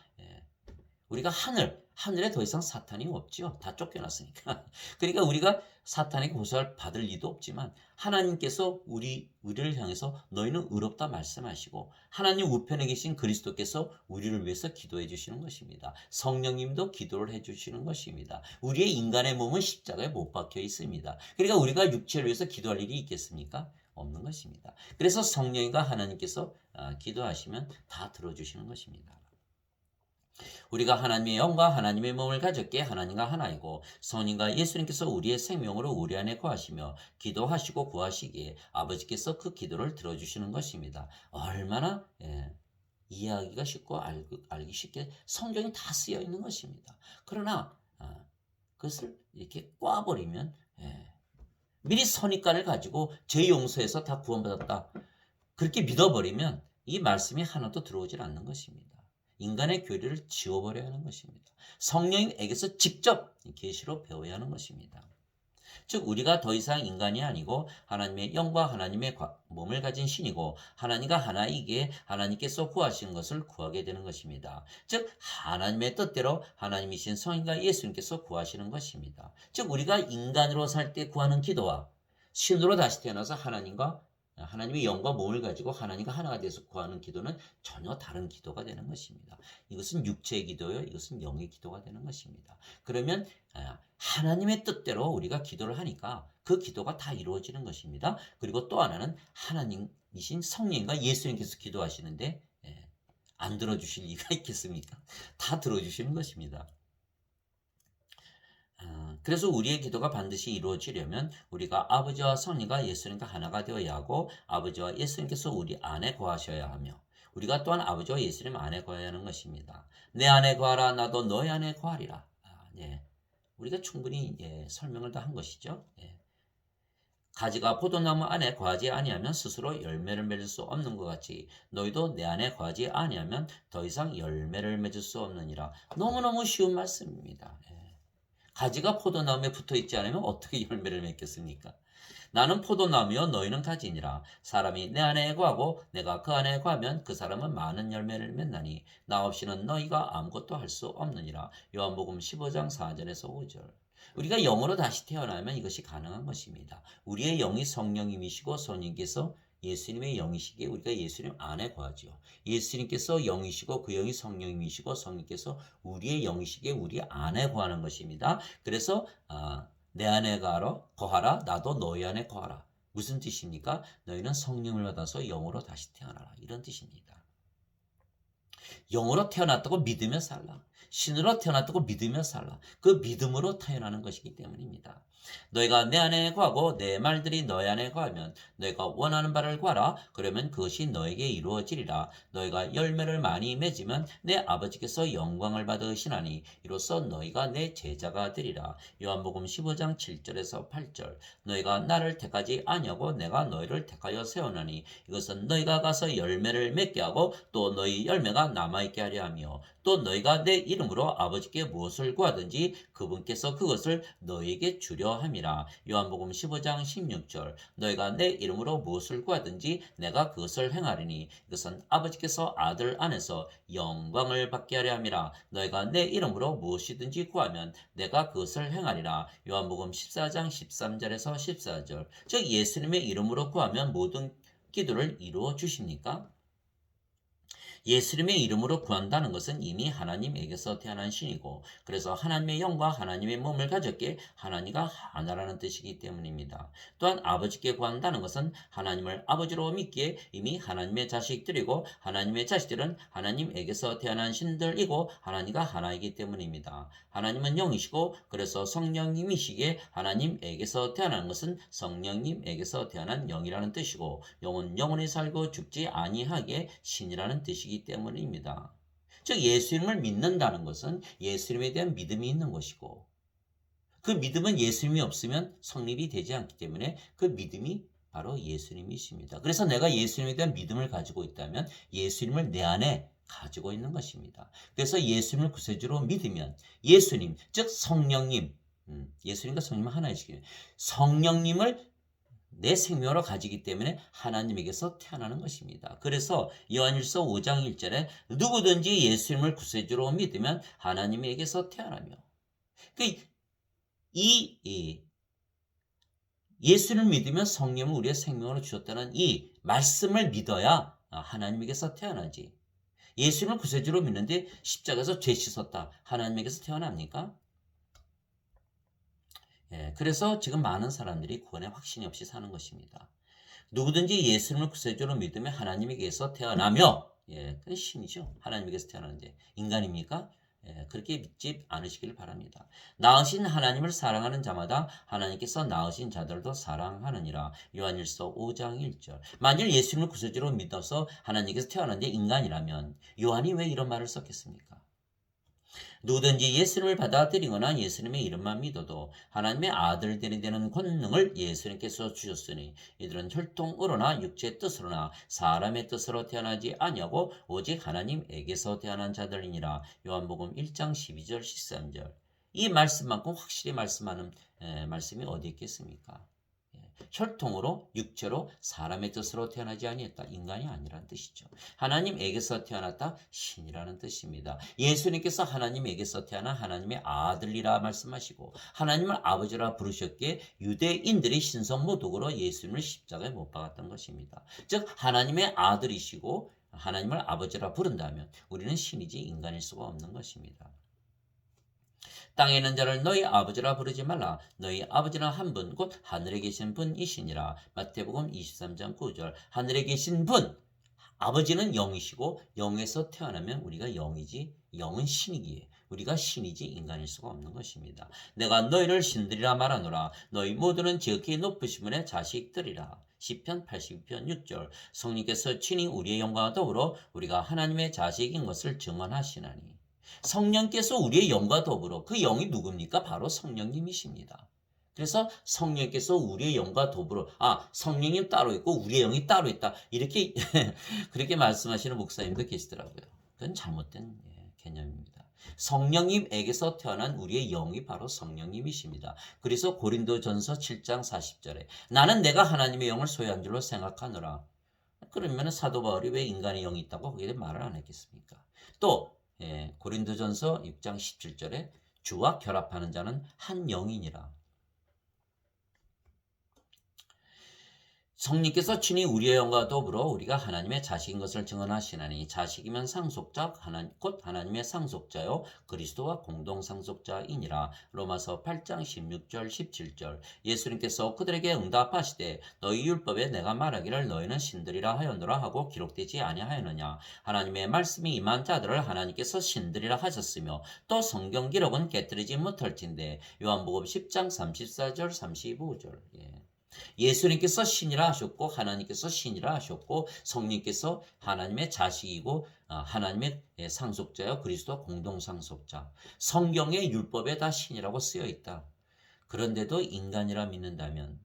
우리가 하늘에 더 이상 사탄이 없지요. 다 쫓겨났으니까. 그러니까 우리가 사탄에게 고소할 받을 리도 없지만 하나님께서 우리를 향해서 너희는 의롭다 말씀하시고 하나님 우편에 계신 그리스도께서 우리를 위해서 기도해 주시는 것입니다. 성령님도 기도를 해 주시는 것입니다. 우리의 인간의 몸은 십자가에 못 박혀 있습니다. 그러니까 우리가 육체를 위해서 기도할 일이 있겠습니까? 없는 것입니다. 그래서 성령과 하나님께서 기도하시면 다 들어주시는 것입니다. 우리가 하나님의 영과 하나님의 몸을 가졌기에 하나님과 하나이고 성령과 예수님께서 우리의 생명으로 우리 안에 거하시며 기도하시고 구하시기에 아버지께서 그 기도를 들어주시는 것입니다. 얼마나 이해하기가 쉽고 알기 쉽게 성경이 다 쓰여 있는 것입니다. 그러나 그것을 이렇게 꽈버리면 미리 선입관을 가지고 죄 용서해서 다 구원받았다. 그렇게 믿어버리면 이 말씀이 하나도 들어오질 않는 것입니다. 인간의 교리를 지워버려야 하는 것입니다. 성령님에게서 직접 계시로 배워야 하는 것입니다. 즉 우리가 더 이상 인간이 아니고 하나님의 영과 하나님의 몸을 가진 신이고 하나님과 하나이기에 하나님께서 구하시는 것을 구하게 되는 것입니다. 즉 하나님의 뜻대로 하나님이신 성인과 예수님께서 구하시는 것입니다. 즉 우리가 인간으로 살 때 구하는 기도와 신으로 다시 태어나서 하나님의 영과 몸을 가지고 하나님과 하나가 돼서 구하는 기도는 전혀 다른 기도가 되는 것입니다. 이것은 육체의 기도요, 이것은 영의 기도가 되는 것입니다. 그러면 하나님의 뜻대로 우리가 기도를 하니까 그 기도가 다 이루어지는 것입니다. 그리고 또 하나는 하나님이신 성령과 예수님께서 기도하시는데 안 들어주실 리가 있겠습니까? 다 들어주시는 것입니다. 그래서 우리의 기도가 반드시 이루어지려면 우리가 아버지와 성령과 예수님과 하나가 되어야 하고 아버지와 예수님께서 우리 안에 거하셔야 하며 우리가 또한 아버지와 예수님 안에 거해야 하는 것입니다. 내 안에 거하라 나도 너희 안에 거하리라. 네. 우리가 충분히 설명을 다 한 것이죠. 가지가 포도나무 안에 거하지 아니하면 스스로 열매를 맺을 수 없는 것 같이 너희도 내 안에 거하지 아니하면 더 이상 열매를 맺을 수 없느니라. 너무너무 쉬운 말씀입니다. 가지가 포도나무에 붙어 있지 않으면 어떻게 열매를 맺겠습니까? 나는 포도나무요 너희는 가지니라. 사람이 내 안에 거하고 내가 그 안에 거하면 그 사람은 많은 열매를 맺나니 나 없이는 너희가 아무것도 할 수 없느니라. 요한복음 15장 4절에서 5절. 우리가 영으로 다시 태어나면 이것이 가능한 것입니다. 우리의 영이 성령님이시고 성령님께서 예수님의 영이시기에 우리가 예수님 안에 거하죠. 예수님께서 영이시고 그 영이 성령님이시고 성령님께서 우리의 영이시기에 우리 안에 거하는 것입니다. 그래서 내 안에 거하라 나도 너희 안에 거하라. 무슨 뜻입니까? 너희는 성령을 받아서 영으로 다시 태어나라. 이런 뜻입니다. 영으로 태어났다고 믿으며 살라. 신으로 태어났다고 믿으며 살라. 그 믿음으로 태어나는 것이기 때문입니다. 너희가 내 안에 거하고 내 말들이 너희 안에 거하면 너희가 원하는 바를 구하라. 그러면 그것이 너에게 이루어지리라. 너희가 열매를 많이 맺으면 내 아버지께서 영광을 받으시나니 이로써 너희가 내 제자가 되리라. 요한복음 15장 7절에서 8절. 너희가 나를 택하지 아니하고 내가 너희를 택하여 세우나니 이것은 너희가 가서 열매를 맺게 하고 또 너희 열매가 남아있게 하려 하며 또 너희가 내 이름으로 아버지께 무엇을 구하든지 그분께서 그것을 너희에게 주려 함이라. 요한복음 15장 16절. 너희가 내 이름으로 무엇을 구하든지 내가 그것을 행하리니 이것은 아버지께서 아들 안에서 영광을 받게 하려 함이라. 너희가 내 이름으로 무엇이든지 구하면 내가 그것을 행하리라. 요한복음 14장 13절에서 14절. 즉 예수님의 이름으로 구하면 모든 기도를 이루어 주십니까? 예수님의 이름으로 구한다는 것은 이미 하나님에게서 태어난 신이고 그래서 하나님의 영과 하나님의 몸을 가졌기에 하나님과 하나라는 뜻이기 때문입니다. 또한 아버지께 구한다는 것은 하나님을 아버지로 믿기에 이미 하나님의 자식들이고 하나님의 자식들은 하나님에게서 태어난 신들이고 하나님과 하나이기 때문입니다. 하나님은 영이시고 그래서 성령님이시기에 하나님에게서 태어난 것은 성령님에게서 태어난 영이라는 뜻이고 영은 영원히 살고 죽지 아니하기에 신이라는 뜻이기 때문입니다. 즉 예수님을 믿는다는 것은 예수님에 대한 믿음이 있는 것이고 그 믿음은 예수님이 없으면 성립이 되지 않기 때문에 그 믿음이 바로 예수님이십니다. 그래서 내가 예수님에 대한 믿음을 가지고 있다면 예수님을 내 안에 가지고 있는 것입니다. 그래서 예수님을 구세주로 믿으면 예수님, 즉 성령님, 예수님과 성령은 하나이시기에 성령님을 내 생명으로 가지기 때문에 하나님에게서 태어나는 것입니다. 그래서 요한일서 5장 1절에 누구든지 예수님을 구세주로 믿으면 하나님에게서 태어나며 이 예수를 믿으면 성령을 우리의 생명으로 주셨다는 이 말씀을 믿어야 하나님에게서 태어나지. 예수님을 구세주로 믿는데 십자가에서 죄 씻었다. 하나님에게서 태어납니까? 그래서 지금 많은 사람들이 구원에 확신이 없이 사는 것입니다. 누구든지 예수님을 구세주로 믿으면 하나님에게서 태어나며, 그건 신이죠. 하나님에게서 태어나는데 인간입니까? 그렇게 믿지 않으시길 바랍니다. 낳으신 하나님을 사랑하는 자마다 하나님께서 낳으신 자들도 사랑하느니라. 요한일서 5장 1절. 만일 예수님을 구세주로 믿어서 하나님께서 태어난 데 인간이라면 요한이 왜 이런 말을 썼겠습니까? 누구든지 예수님을 받아들이거나 예수님의 이름만 믿어도 하나님의 아들들이 되는 권능을 예수님께서 주셨으니 이들은 혈통으로나 육체의 뜻으로나 사람의 뜻으로 태어나지 아니하고 오직 하나님에게서 태어난 자들이니라. 요한복음 1장 12절 13절. 이 말씀만큼 확실히 말씀하는 말씀이 어디 있겠습니까? 혈통으로 육체로 사람의 뜻으로 태어나지 아니했다. 인간이 아니라는 뜻이죠. 하나님에게서 태어났다. 신이라는 뜻입니다. 예수님께서 하나님에게서 태어난 하나님의 아들이라 말씀하시고 하나님을 아버지라 부르셨기에 유대인들이 신성모독으로 예수님을 십자가에 못 박았던 것입니다. 즉 하나님의 아들이시고 하나님을 아버지라 부른다면 우리는 신이지 인간일 수가 없는 것입니다. 땅에 있는 자를 너희 아버지라 부르지 말라. 너희 아버지는 한 분 곧 하늘에 계신 분이시니라. 마태복음 23장 9절. 하늘에 계신 분, 아버지는 영이시고 영에서 태어나면 우리가 영이지 영은 신이기에 우리가 신이지 인간일 수가 없는 것입니다. 내가 너희를 신들이라 말하노라. 너희 모두는 지극히 높으신 분의 자식들이라. 시편 82편 6절. 성령께서 친히 우리의 영광과 더불어 우리가 하나님의 자식인 것을 증언하시나니. 성령께서 우리의 영과 더불어 그 영이 누굽니까? 바로 성령님이십니다. 그래서 성령께서 우리의 영과 더불어 성령님 따로 있고 우리의 영이 따로 있다. 이렇게 그렇게 말씀하시는 목사님도 계시더라고요. 그건 잘못된 개념입니다. 성령님에게서 태어난 우리의 영이 바로 성령님이십니다. 그래서 고린도전서 7장 40절에 나는 내가 하나님의 영을 소유한 줄로 생각하노라. 그러면 사도 바울이 왜 인간의 영이 있다고 거기에 말을 안 했겠습니까? 또 고린도전서 6장 17절에 주와 결합하는 자는 한 영이니라. 성령께서 친히 우리의 영과 더불어 우리가 하나님의 자식인 것을 증언하시나니 자식이면 상속자 곧 하나님의 상속자요 그리스도와 공동 상속자이니라. 로마서 8장 16절 17절. 예수님께서 그들에게 응답하시되 너희 율법에 내가 말하기를 너희는 신들이라 하였노라 하고 기록되지 아니하였느냐. 하나님의 말씀이 임한 자들을 하나님께서 신들이라 하셨으며 또 성경 기록은 깨뜨리지 못할진대. 요한복음 10장 34절 35절. 예수님께서 신이라 하셨고 하나님께서 신이라 하셨고 성령께서 하나님의 자식이고 하나님의 상속자요 그리스도 공동 상속자. 성경의 율법에 다 신이라고 쓰여 있다. 그런데도 인간이라 믿는다면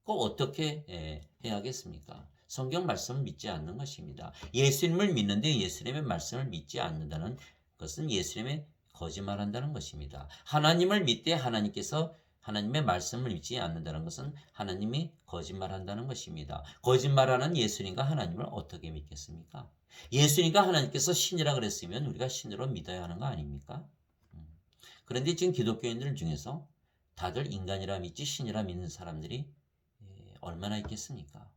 꼭 어떻게 해야겠습니까? 성경 말씀을 믿지 않는 것입니다. 예수님을 믿는데 예수님의 말씀을 믿지 않는다는 것은 예수님의 거짓말한다는 것입니다. 하나님을 믿되 하나님의 말씀을 믿지 않는다는 것은 하나님이 거짓말한다는 것입니다. 거짓말하는 예수님과 하나님을 어떻게 믿겠습니까? 예수님과 하나님께서 신이라 그랬으면 우리가 신으로 믿어야 하는 거 아닙니까? 그런데 지금 기독교인들 중에서 다들 인간이라 믿지 신이라 믿는 사람들이 얼마나 있겠습니까?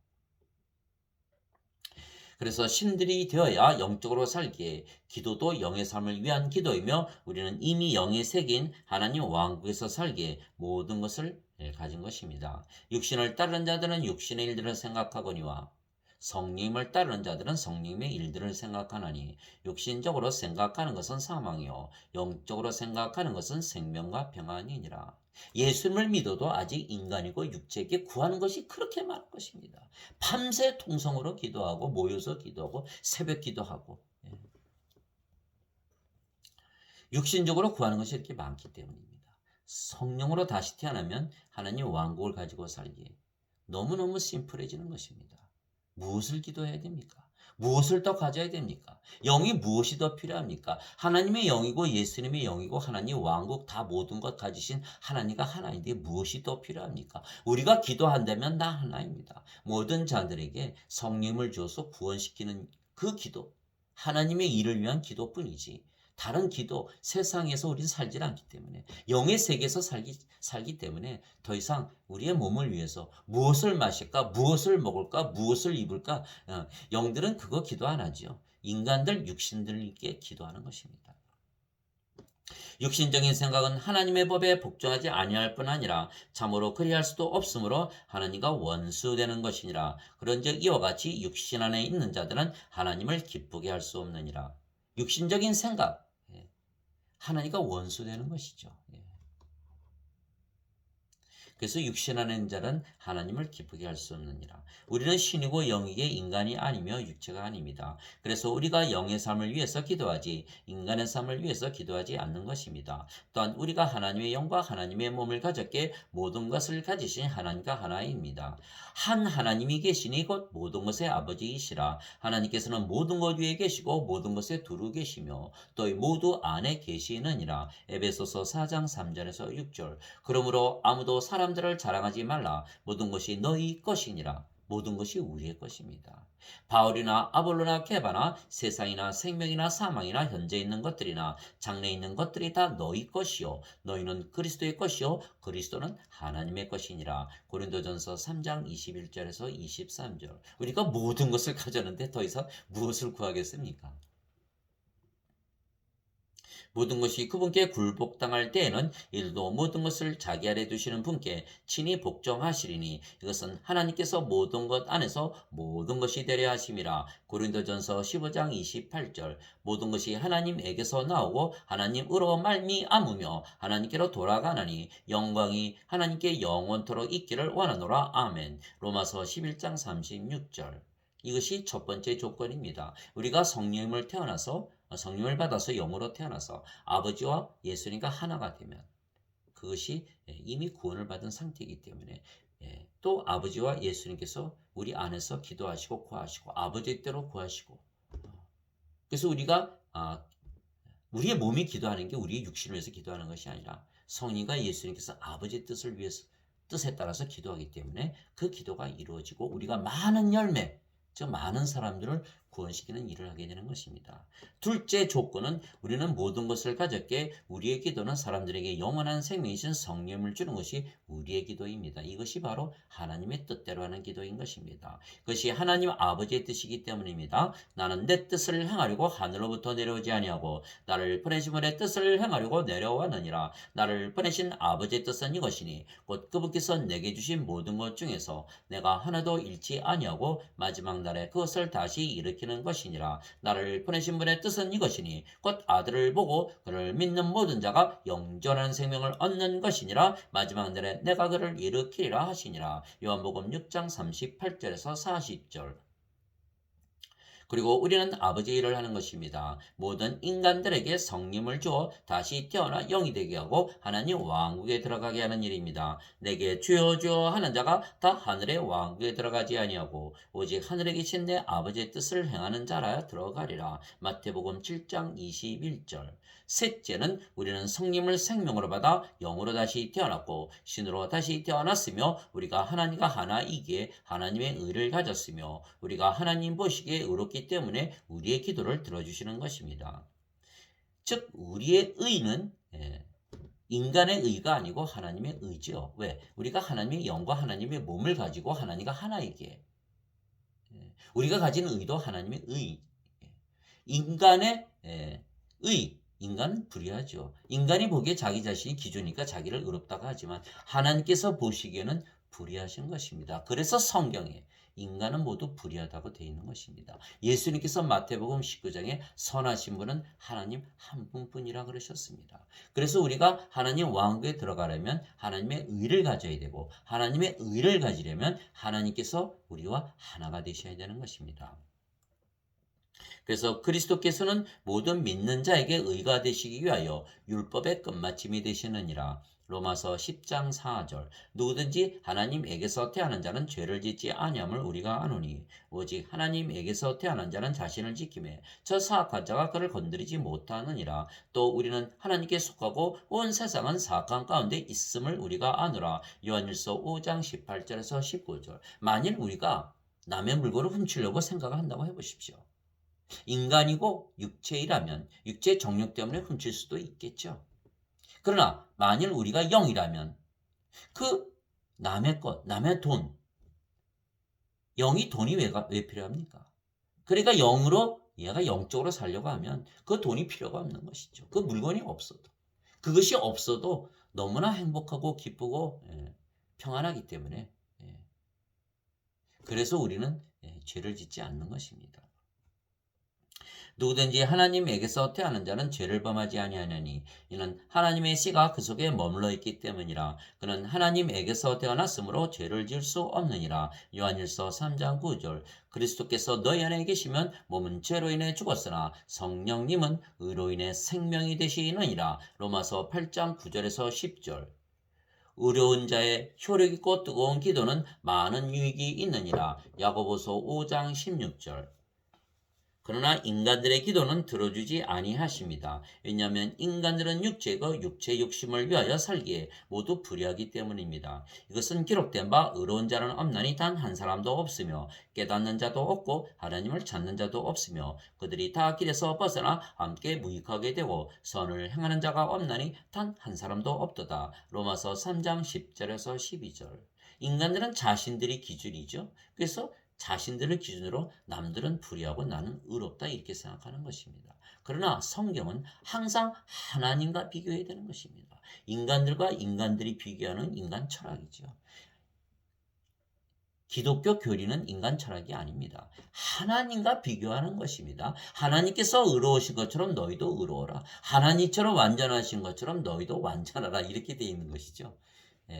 그래서 신들이 되어야 영적으로 살기에 기도도 영의 삶을 위한 기도이며 우리는 이미 영의 색인 하나님 왕국에서 살기에 모든 것을 가진 것입니다. 육신을 따르는 자들은 육신의 일들을 생각하거니와 성령님을 따르는 자들은 성령님의 일들을 생각하나니 육신적으로 생각하는 것은 사망이요 영적으로 생각하는 것은 생명과 평안이니라. 예수님을 믿어도 아직 인간이고 육체에게 구하는 것이 그렇게 많은 것입니다. 밤새 통성으로 기도하고 모여서 기도하고 새벽 기도하고 육신적으로 구하는 것이 이렇게 많기 때문입니다. 성령으로 다시 태어나면 하나님 왕국을 가지고 살기에 너무너무 심플해지는 것입니다. 무엇을 기도해야 됩니까? 무엇을 더 가져야 됩니까? 영이 무엇이 더 필요합니까? 하나님의 영이고 예수님의 영이고 하나님 왕국 다 모든 것 가지신 하나님과 하나인데 무엇이 더 필요합니까? 우리가 기도한다면 나 하나입니다. 모든 자들에게 성령을 주어서 구원시키는 그 기도, 하나님의 일을 위한 기도뿐이지 다른 기도, 세상에서 우리는 살지 않기 때문에 영의 세계에서 살기 때문에 더 이상 우리의 몸을 위해서 무엇을 마실까, 무엇을 먹을까, 무엇을 입을까 영들은 그거 기도 안 하지요. 인간들, 육신들께 기도하는 것입니다. 육신적인 생각은 하나님의 법에 복종하지 아니할 뿐 아니라 참으로 그리할 수도 없으므로 하나님과 원수되는 것이니라. 그런즉 이와 같이 육신 안에 있는 자들은 하나님을 기쁘게 할 수 없느니라. 육신적인 생각, 하나님과 원수되는 것이죠. 그래서 육신 안에 있는 자는 하나님을 기쁘게 할 수 없느니라. 우리는 신이고 영이게 인간이 아니며 육체가 아닙니다. 그래서 우리가 영의 삶을 위해서 기도하지 인간의 삶을 위해서 기도하지 않는 것입니다. 또한 우리가 하나님의 영과 하나님의 몸을 가졌기에 모든 것을 가지신 하나님과 하나입니다. 한 하나님이 계시니 곧 모든 것의 아버지이시라. 하나님께서는 모든 것 위에 계시고 모든 것에 두루 계시며 또 모두 안에 계시느니라. 에베소서 4장 3절에서 6절. 그러므로 아무도 사람들을 자랑하지 말라. 모든 것이 너희 것이니라. 모든 것이 우리의 것입니다. 바울이나 아볼로나 게바나 세상이나 생명이나 사망이나 현재 있는 것들이나 장래 있는 것들이 다 너희 것이요 너희는 그리스도의 것이요 그리스도는 하나님의 것이니라. 고린도전서 3장 21절에서 23절. 우리가 모든 것을 가졌는데 더 이상 무엇을 구하겠습니까? 모든 것이 그분께 굴복당할 때에는 이들도 모든 것을 자기 아래 두시는 분께 친히 복종하시리니 이것은 하나님께서 모든 것 안에서 모든 것이 되려 하심이라. 고린도전서 15장 28절. 모든 것이 하나님에게서 나오고 하나님으로 말미암으며 하나님께로 돌아가나니 영광이 하나님께 영원토록 있기를 원하노라. 아멘. 로마서 11장 36절. 이것이 첫 번째 조건입니다. 우리가 성령을 받아서 영으로 태어나서 아버지와 예수님과 하나가 되면 그것이 이미 구원을 받은 상태이기 때문에 또 아버지와 예수님께서 우리 안에서 기도하시고 구하시고 아버지 뜻대로 구하시고 그래서 우리가 우리의 몸이 기도하는 게 우리의 육신을 위해서 기도하는 것이 아니라 성령과 예수님께서 아버지의 뜻에 따라서 기도하기 때문에 그 기도가 이루어지고 우리가 많은 열매 즉 많은 사람들을 구원시키는 일을 하게 되는 것입니다. 둘째 조건은 우리는 모든 것을 가졌기에 우리의 기도는 사람들에게 영원한 생명이신 성령을 주는 것이 우리의 기도입니다. 이것이 바로 하나님의 뜻대로 하는 기도인 것입니다. 그것이 하나님 아버지의 뜻이기 때문입니다. 나는 내 뜻을 행하려고 하늘로부터 내려오지 아니하고 나를 보내신 분의 뜻을 행하려고 내려왔느니라. 나를 보내신 아버지의 뜻은 이것이니 곧 그분께서 내게 주신 모든 것 중에서 내가 하나도 잃지 아니하고 마지막 날에 그것을 다시 일으키는 것이니라. 나를 보내신 분의 뜻은 이것이니 곧 아들을 보고 그를 믿는 모든 자가 영원한 생명을 얻는 것이니라. 마지막 날에 내가 그를 일으키리라 하시니라. 요한복음 6장 38절에서 40절. 그리고 우리는 아버지의 일을 하는 것입니다. 모든 인간들에게 성령을 주어 다시 태어나 영이 되게 하고 하나님 왕국에 들어가게 하는 일입니다. 내게 주여 주여 하는 자가 다 하늘의 왕국에 들어가지 아니하고 오직 하늘에 계신 내 아버지의 뜻을 행하는 자라 들어가리라. 마태복음 7장 21절. 셋째는 우리는 성령을 생명으로 받아 영으로 다시 태어났고 신으로 다시 태어났으며 우리가 하나님과 하나이기에 하나님의 의를 가졌으며 우리가 하나님 보시기에 의롭기 때문에 우리의 기도를 들어주시는 것입니다. 즉 우리의 의는 인간의 의가 아니고 하나님의 의지요. 왜? 우리가 하나님의 영과 하나님의 몸을 가지고 하나님과 하나이기에 우리가 가진 의도 하나님의 의. 인간의 의. 인간은 불의하죠. 인간이 보기에 자기 자신이 기준이니까 자기를 의롭다고 하지만 하나님께서 보시기에는 불의하신 것입니다. 그래서 성경에 인간은 모두 불의하다고 되어 있는 것입니다. 예수님께서 마태복음 19장에 선하신 분은 하나님 한 분뿐이라 그러셨습니다. 그래서 우리가 하나님 왕국에 들어가려면 하나님의 의를 가져야 되고 하나님의 의를 가지려면 하나님께서 우리와 하나가 되셔야 되는 것입니다. 그래서 그리스도께서는 모든 믿는 자에게 의가 되시기 위하여 율법의 끝마침이 되시느니라. 로마서 10장 4절. 누구든지 하나님에게서 태어난 자는 죄를 짓지 아니함을 우리가 아노니 오직 하나님에게서 태어난 자는 자신을 지키매 저 사악한 자가 그를 건드리지 못하느니라. 또 우리는 하나님께 속하고 온 세상은 사악한 가운데 있음을 우리가 아노라. 요한일서 5장 18절에서 19절. 만일 우리가 남의 물건을 훔치려고 생각을 한다고 해보십시오. 인간이고 육체이라면 육체의 정욕 때문에 훔칠 수도 있겠죠. 그러나 만일 우리가 영이라면 그 남의 것, 남의 돈, 영이 돈이 왜 필요합니까? 그러니까 영으로 얘가 영적으로 살려고 하면 그 돈이 필요가 없는 것이죠. 그 물건이 없어도. 그것이 없어도 너무나 행복하고 기쁘고 평안하기 때문에 그래서 우리는 죄를 짓지 않는 것입니다. 누구든지 하나님에게서 태어난 자는 죄를 범하지 아니하느니 이는 하나님의 씨가 그 속에 머물러 있기 때문이라. 그는 하나님에게서 태어났으므로 죄를 지을 수 없느니라. 요한일서 3장 9절. 그리스도께서 너희 안에 계시면 몸은 죄로 인해 죽었으나 성령님은 의로 인해 생명이 되시느니라. 로마서 8장 9절에서 10절. 의로운 자의 효력 있고 뜨거운 기도는 많은 유익이 있느니라. 야고보서 5장 16절. 그러나 인간들의 기도는 들어주지 아니하십니다. 왜냐하면 인간들은 육체가 육체 욕심을 위하여 살기에 모두 불의하기 때문입니다. 이것은 기록된 바 의로운 자는 없나니 단 한 사람도 없으며 깨닫는 자도 없고 하나님을 찾는 자도 없으며 그들이 다 길에서 벗어나 함께 무익하게 되고 선을 행하는 자가 없나니 단 한 사람도 없도다. 로마서 3장 10절에서 12절. 인간들은 자신들이 기준이죠. 그래서 자신들을 기준으로 남들은 불의하고 나는 의롭다 이렇게 생각하는 것입니다. 그러나 성경은 항상 하나님과 비교해야 되는 것입니다. 인간들과 인간들이 비교하는 인간 철학이죠. 기독교 교리는 인간 철학이 아닙니다. 하나님과 비교하는 것입니다. 하나님께서 의로우신 것처럼 너희도 의로워라. 하나님처럼 완전하신 것처럼 너희도 완전하라. 이렇게 되어 있는 것이죠.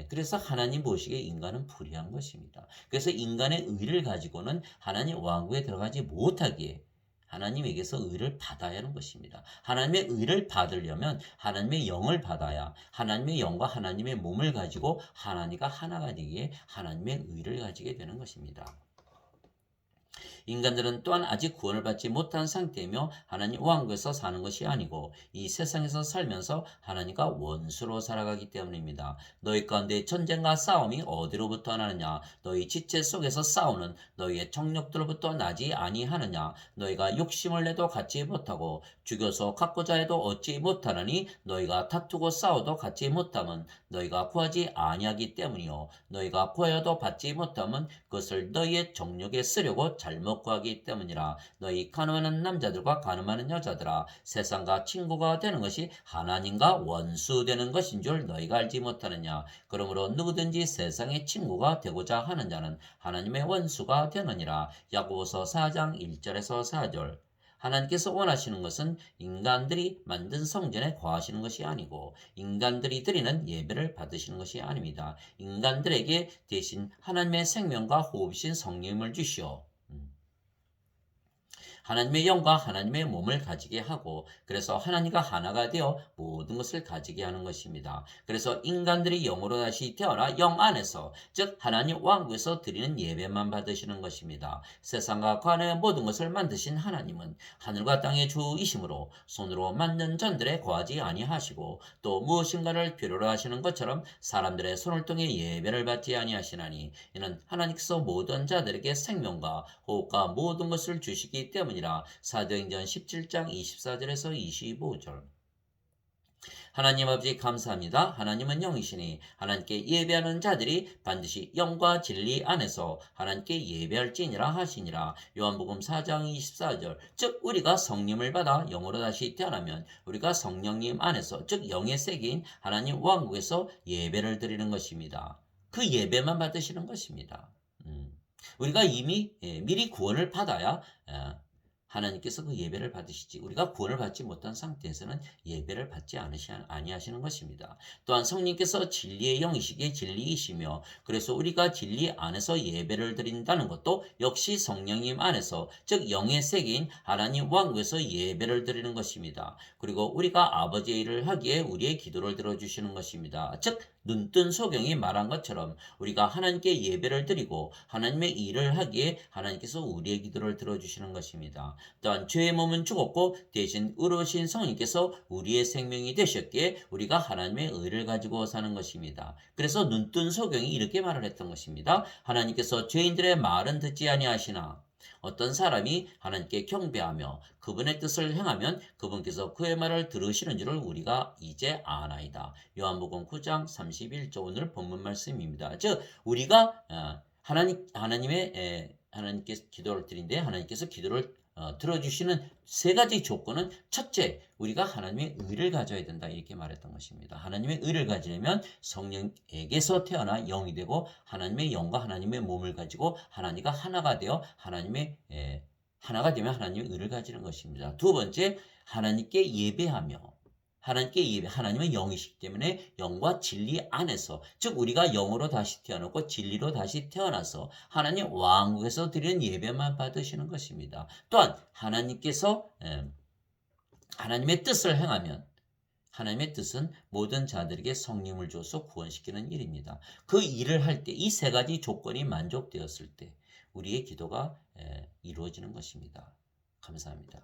그래서 하나님 보시기에 인간은 불의한 것입니다. 그래서 인간의 의를 가지고는 하나님 왕국에 들어가지 못하기에 하나님에게서 의를 받아야 하는 것입니다. 하나님의 의를 받으려면 하나님의 영을 받아야 하나님의 영과 하나님의 몸을 가지고 하나님과 하나가 되기에 하나님의 의를 가지게 되는 것입니다. 인간들은 또한 아직 구원을 받지 못한 상태이며 하나님 왕국에서 사는 것이 아니고 이 세상에서 살면서 하나님과 원수로 살아가기 때문입니다. 너희 가운데 전쟁과 싸움이 어디로부터 나느냐? 너희 지체 속에서 싸우는 너희의 정력들로부터 나지 아니하느냐? 너희가 욕심을 내도 갖지 못하고 죽여서 갖고자 해도 얻지 못하느니 너희가 다투고 싸워도 갖지 못함은 너희가 구하지 아니하기 때문이요 너희가 구하여도 받지 못함은 그것을 너희의 정력에 쓰려고 잘못 구하기 때문이라. 너희 가늠하는 남자들과 가늠하는 여자들아 세상과 친구가 되는 것이 하나님과 원수 되는 것인 줄 너희가 알지 못하느냐. 그러므로 누구든지 세상의 친구가 되고자 하는 자는 하나님의 원수가 되느니라. 야고보서 4장 1절에서 4절. 하나님께서 원하시는 것은 인간들이 만든 성전에 거하시는 것이 아니고 인간들이 드리는 예배를 받으시는 것이 아닙니다. 인간들에게 대신 하나님의 생명과 호흡이신 성령을 주시오. 하나님의 영과 하나님의 몸을 가지게 하고 그래서 하나님과 하나가 되어 모든 것을 가지게 하는 것입니다. 그래서 인간들이 영으로 다시 태어나 영 안에서 즉 하나님 왕국에서 드리는 예배만 받으시는 것입니다. 세상과 관의 모든 것을 만드신 하나님은 하늘과 땅의 주이심으로 손으로 만든 전들에 거하지 아니하시고 또 무엇인가를 필요로 하시는 것처럼 사람들의 손을 통해 예배를 받지 아니하시나니 이는 하나님께서 모든 자들에게 생명과 호흡과 모든 것을 주시기 때문이라. 사도행전 17장 24절에서 25절. 하나님 아버지 감사합니다. 하나님은 영이시니 하나님께 예배하는 자들이 반드시 영과 진리 안에서 하나님께 예배할지니라 하시니라. 요한복음 4장 24절. 즉 우리가 성령을 받아 영으로 다시 태어나면 우리가 성령님 안에서 즉 영의 세계인 하나님 왕국에서 예배를 드리는 것입니다. 그 예배만 받으시는 것입니다. 우리가 이미 미리 구원을 받아야 하나님께서 그 예배를 받으시지 우리가 구원을 받지 못한 상태에서는 예배를 받지 아니하시는 것입니다. 또한 성령께서 진리의 영이시기에 진리이시며 그래서 우리가 진리 안에서 예배를 드린다는 것도 역시 성령님 안에서 즉 영의 세계인 하나님 왕국에서 예배를 드리는 것입니다. 그리고 우리가 아버지의 일을 하기에 우리의 기도를 들어주시는 것입니다. 즉 눈뜬 소경이 말한 것처럼 우리가 하나님께 예배를 드리고 하나님의 일을 하기에 하나님께서 우리의 기도를 들어주시는 것입니다. 또한 죄의 몸은 죽었고 대신 의로우신 성령께서 우리의 생명이 되셨기에 우리가 하나님의 의를 가지고 사는 것입니다. 그래서 눈뜬 소경이 이렇게 말을 했던 것입니다. 하나님께서 죄인들의 말은 듣지 아니하시나 어떤 사람이 하나님께 경배하며 그분의 뜻을 행하면 그분께서 그의 말을 들으시는 줄을 우리가 이제 아나이다. 요한복음 9장 31절 오늘 본문 말씀입니다. 즉 우리가 하나님께서 기도를 드린데 하나님께서 기도를 들어주시는 세 가지 조건은 첫째, 우리가 하나님의 의를 가져야 된다 이렇게 말했던 것입니다. 하나님의 의를 가지려면 성령에게서 태어나 영이 되고 하나님의 영과 하나님의 몸을 가지고 하나님과 하나가 되어 하나님의 하나가 되면 하나님의 의를 가지는 것입니다. 두 번째, 하나님께 예배하며 하나님은 영이시기 때문에 영과 진리 안에서, 즉 우리가 영으로 다시 태어났고 진리로 다시 태어나서 하나님 왕국에서 드리는 예배만 받으시는 것입니다. 또한 하나님께서 하나님의 뜻을 행하면, 하나님의 뜻은 모든 자들에게 성령을 줘서 구원시키는 일입니다. 그 일을 할 때 이 세 가지 조건이 만족되었을 때 우리의 기도가 이루어지는 것입니다. 감사합니다.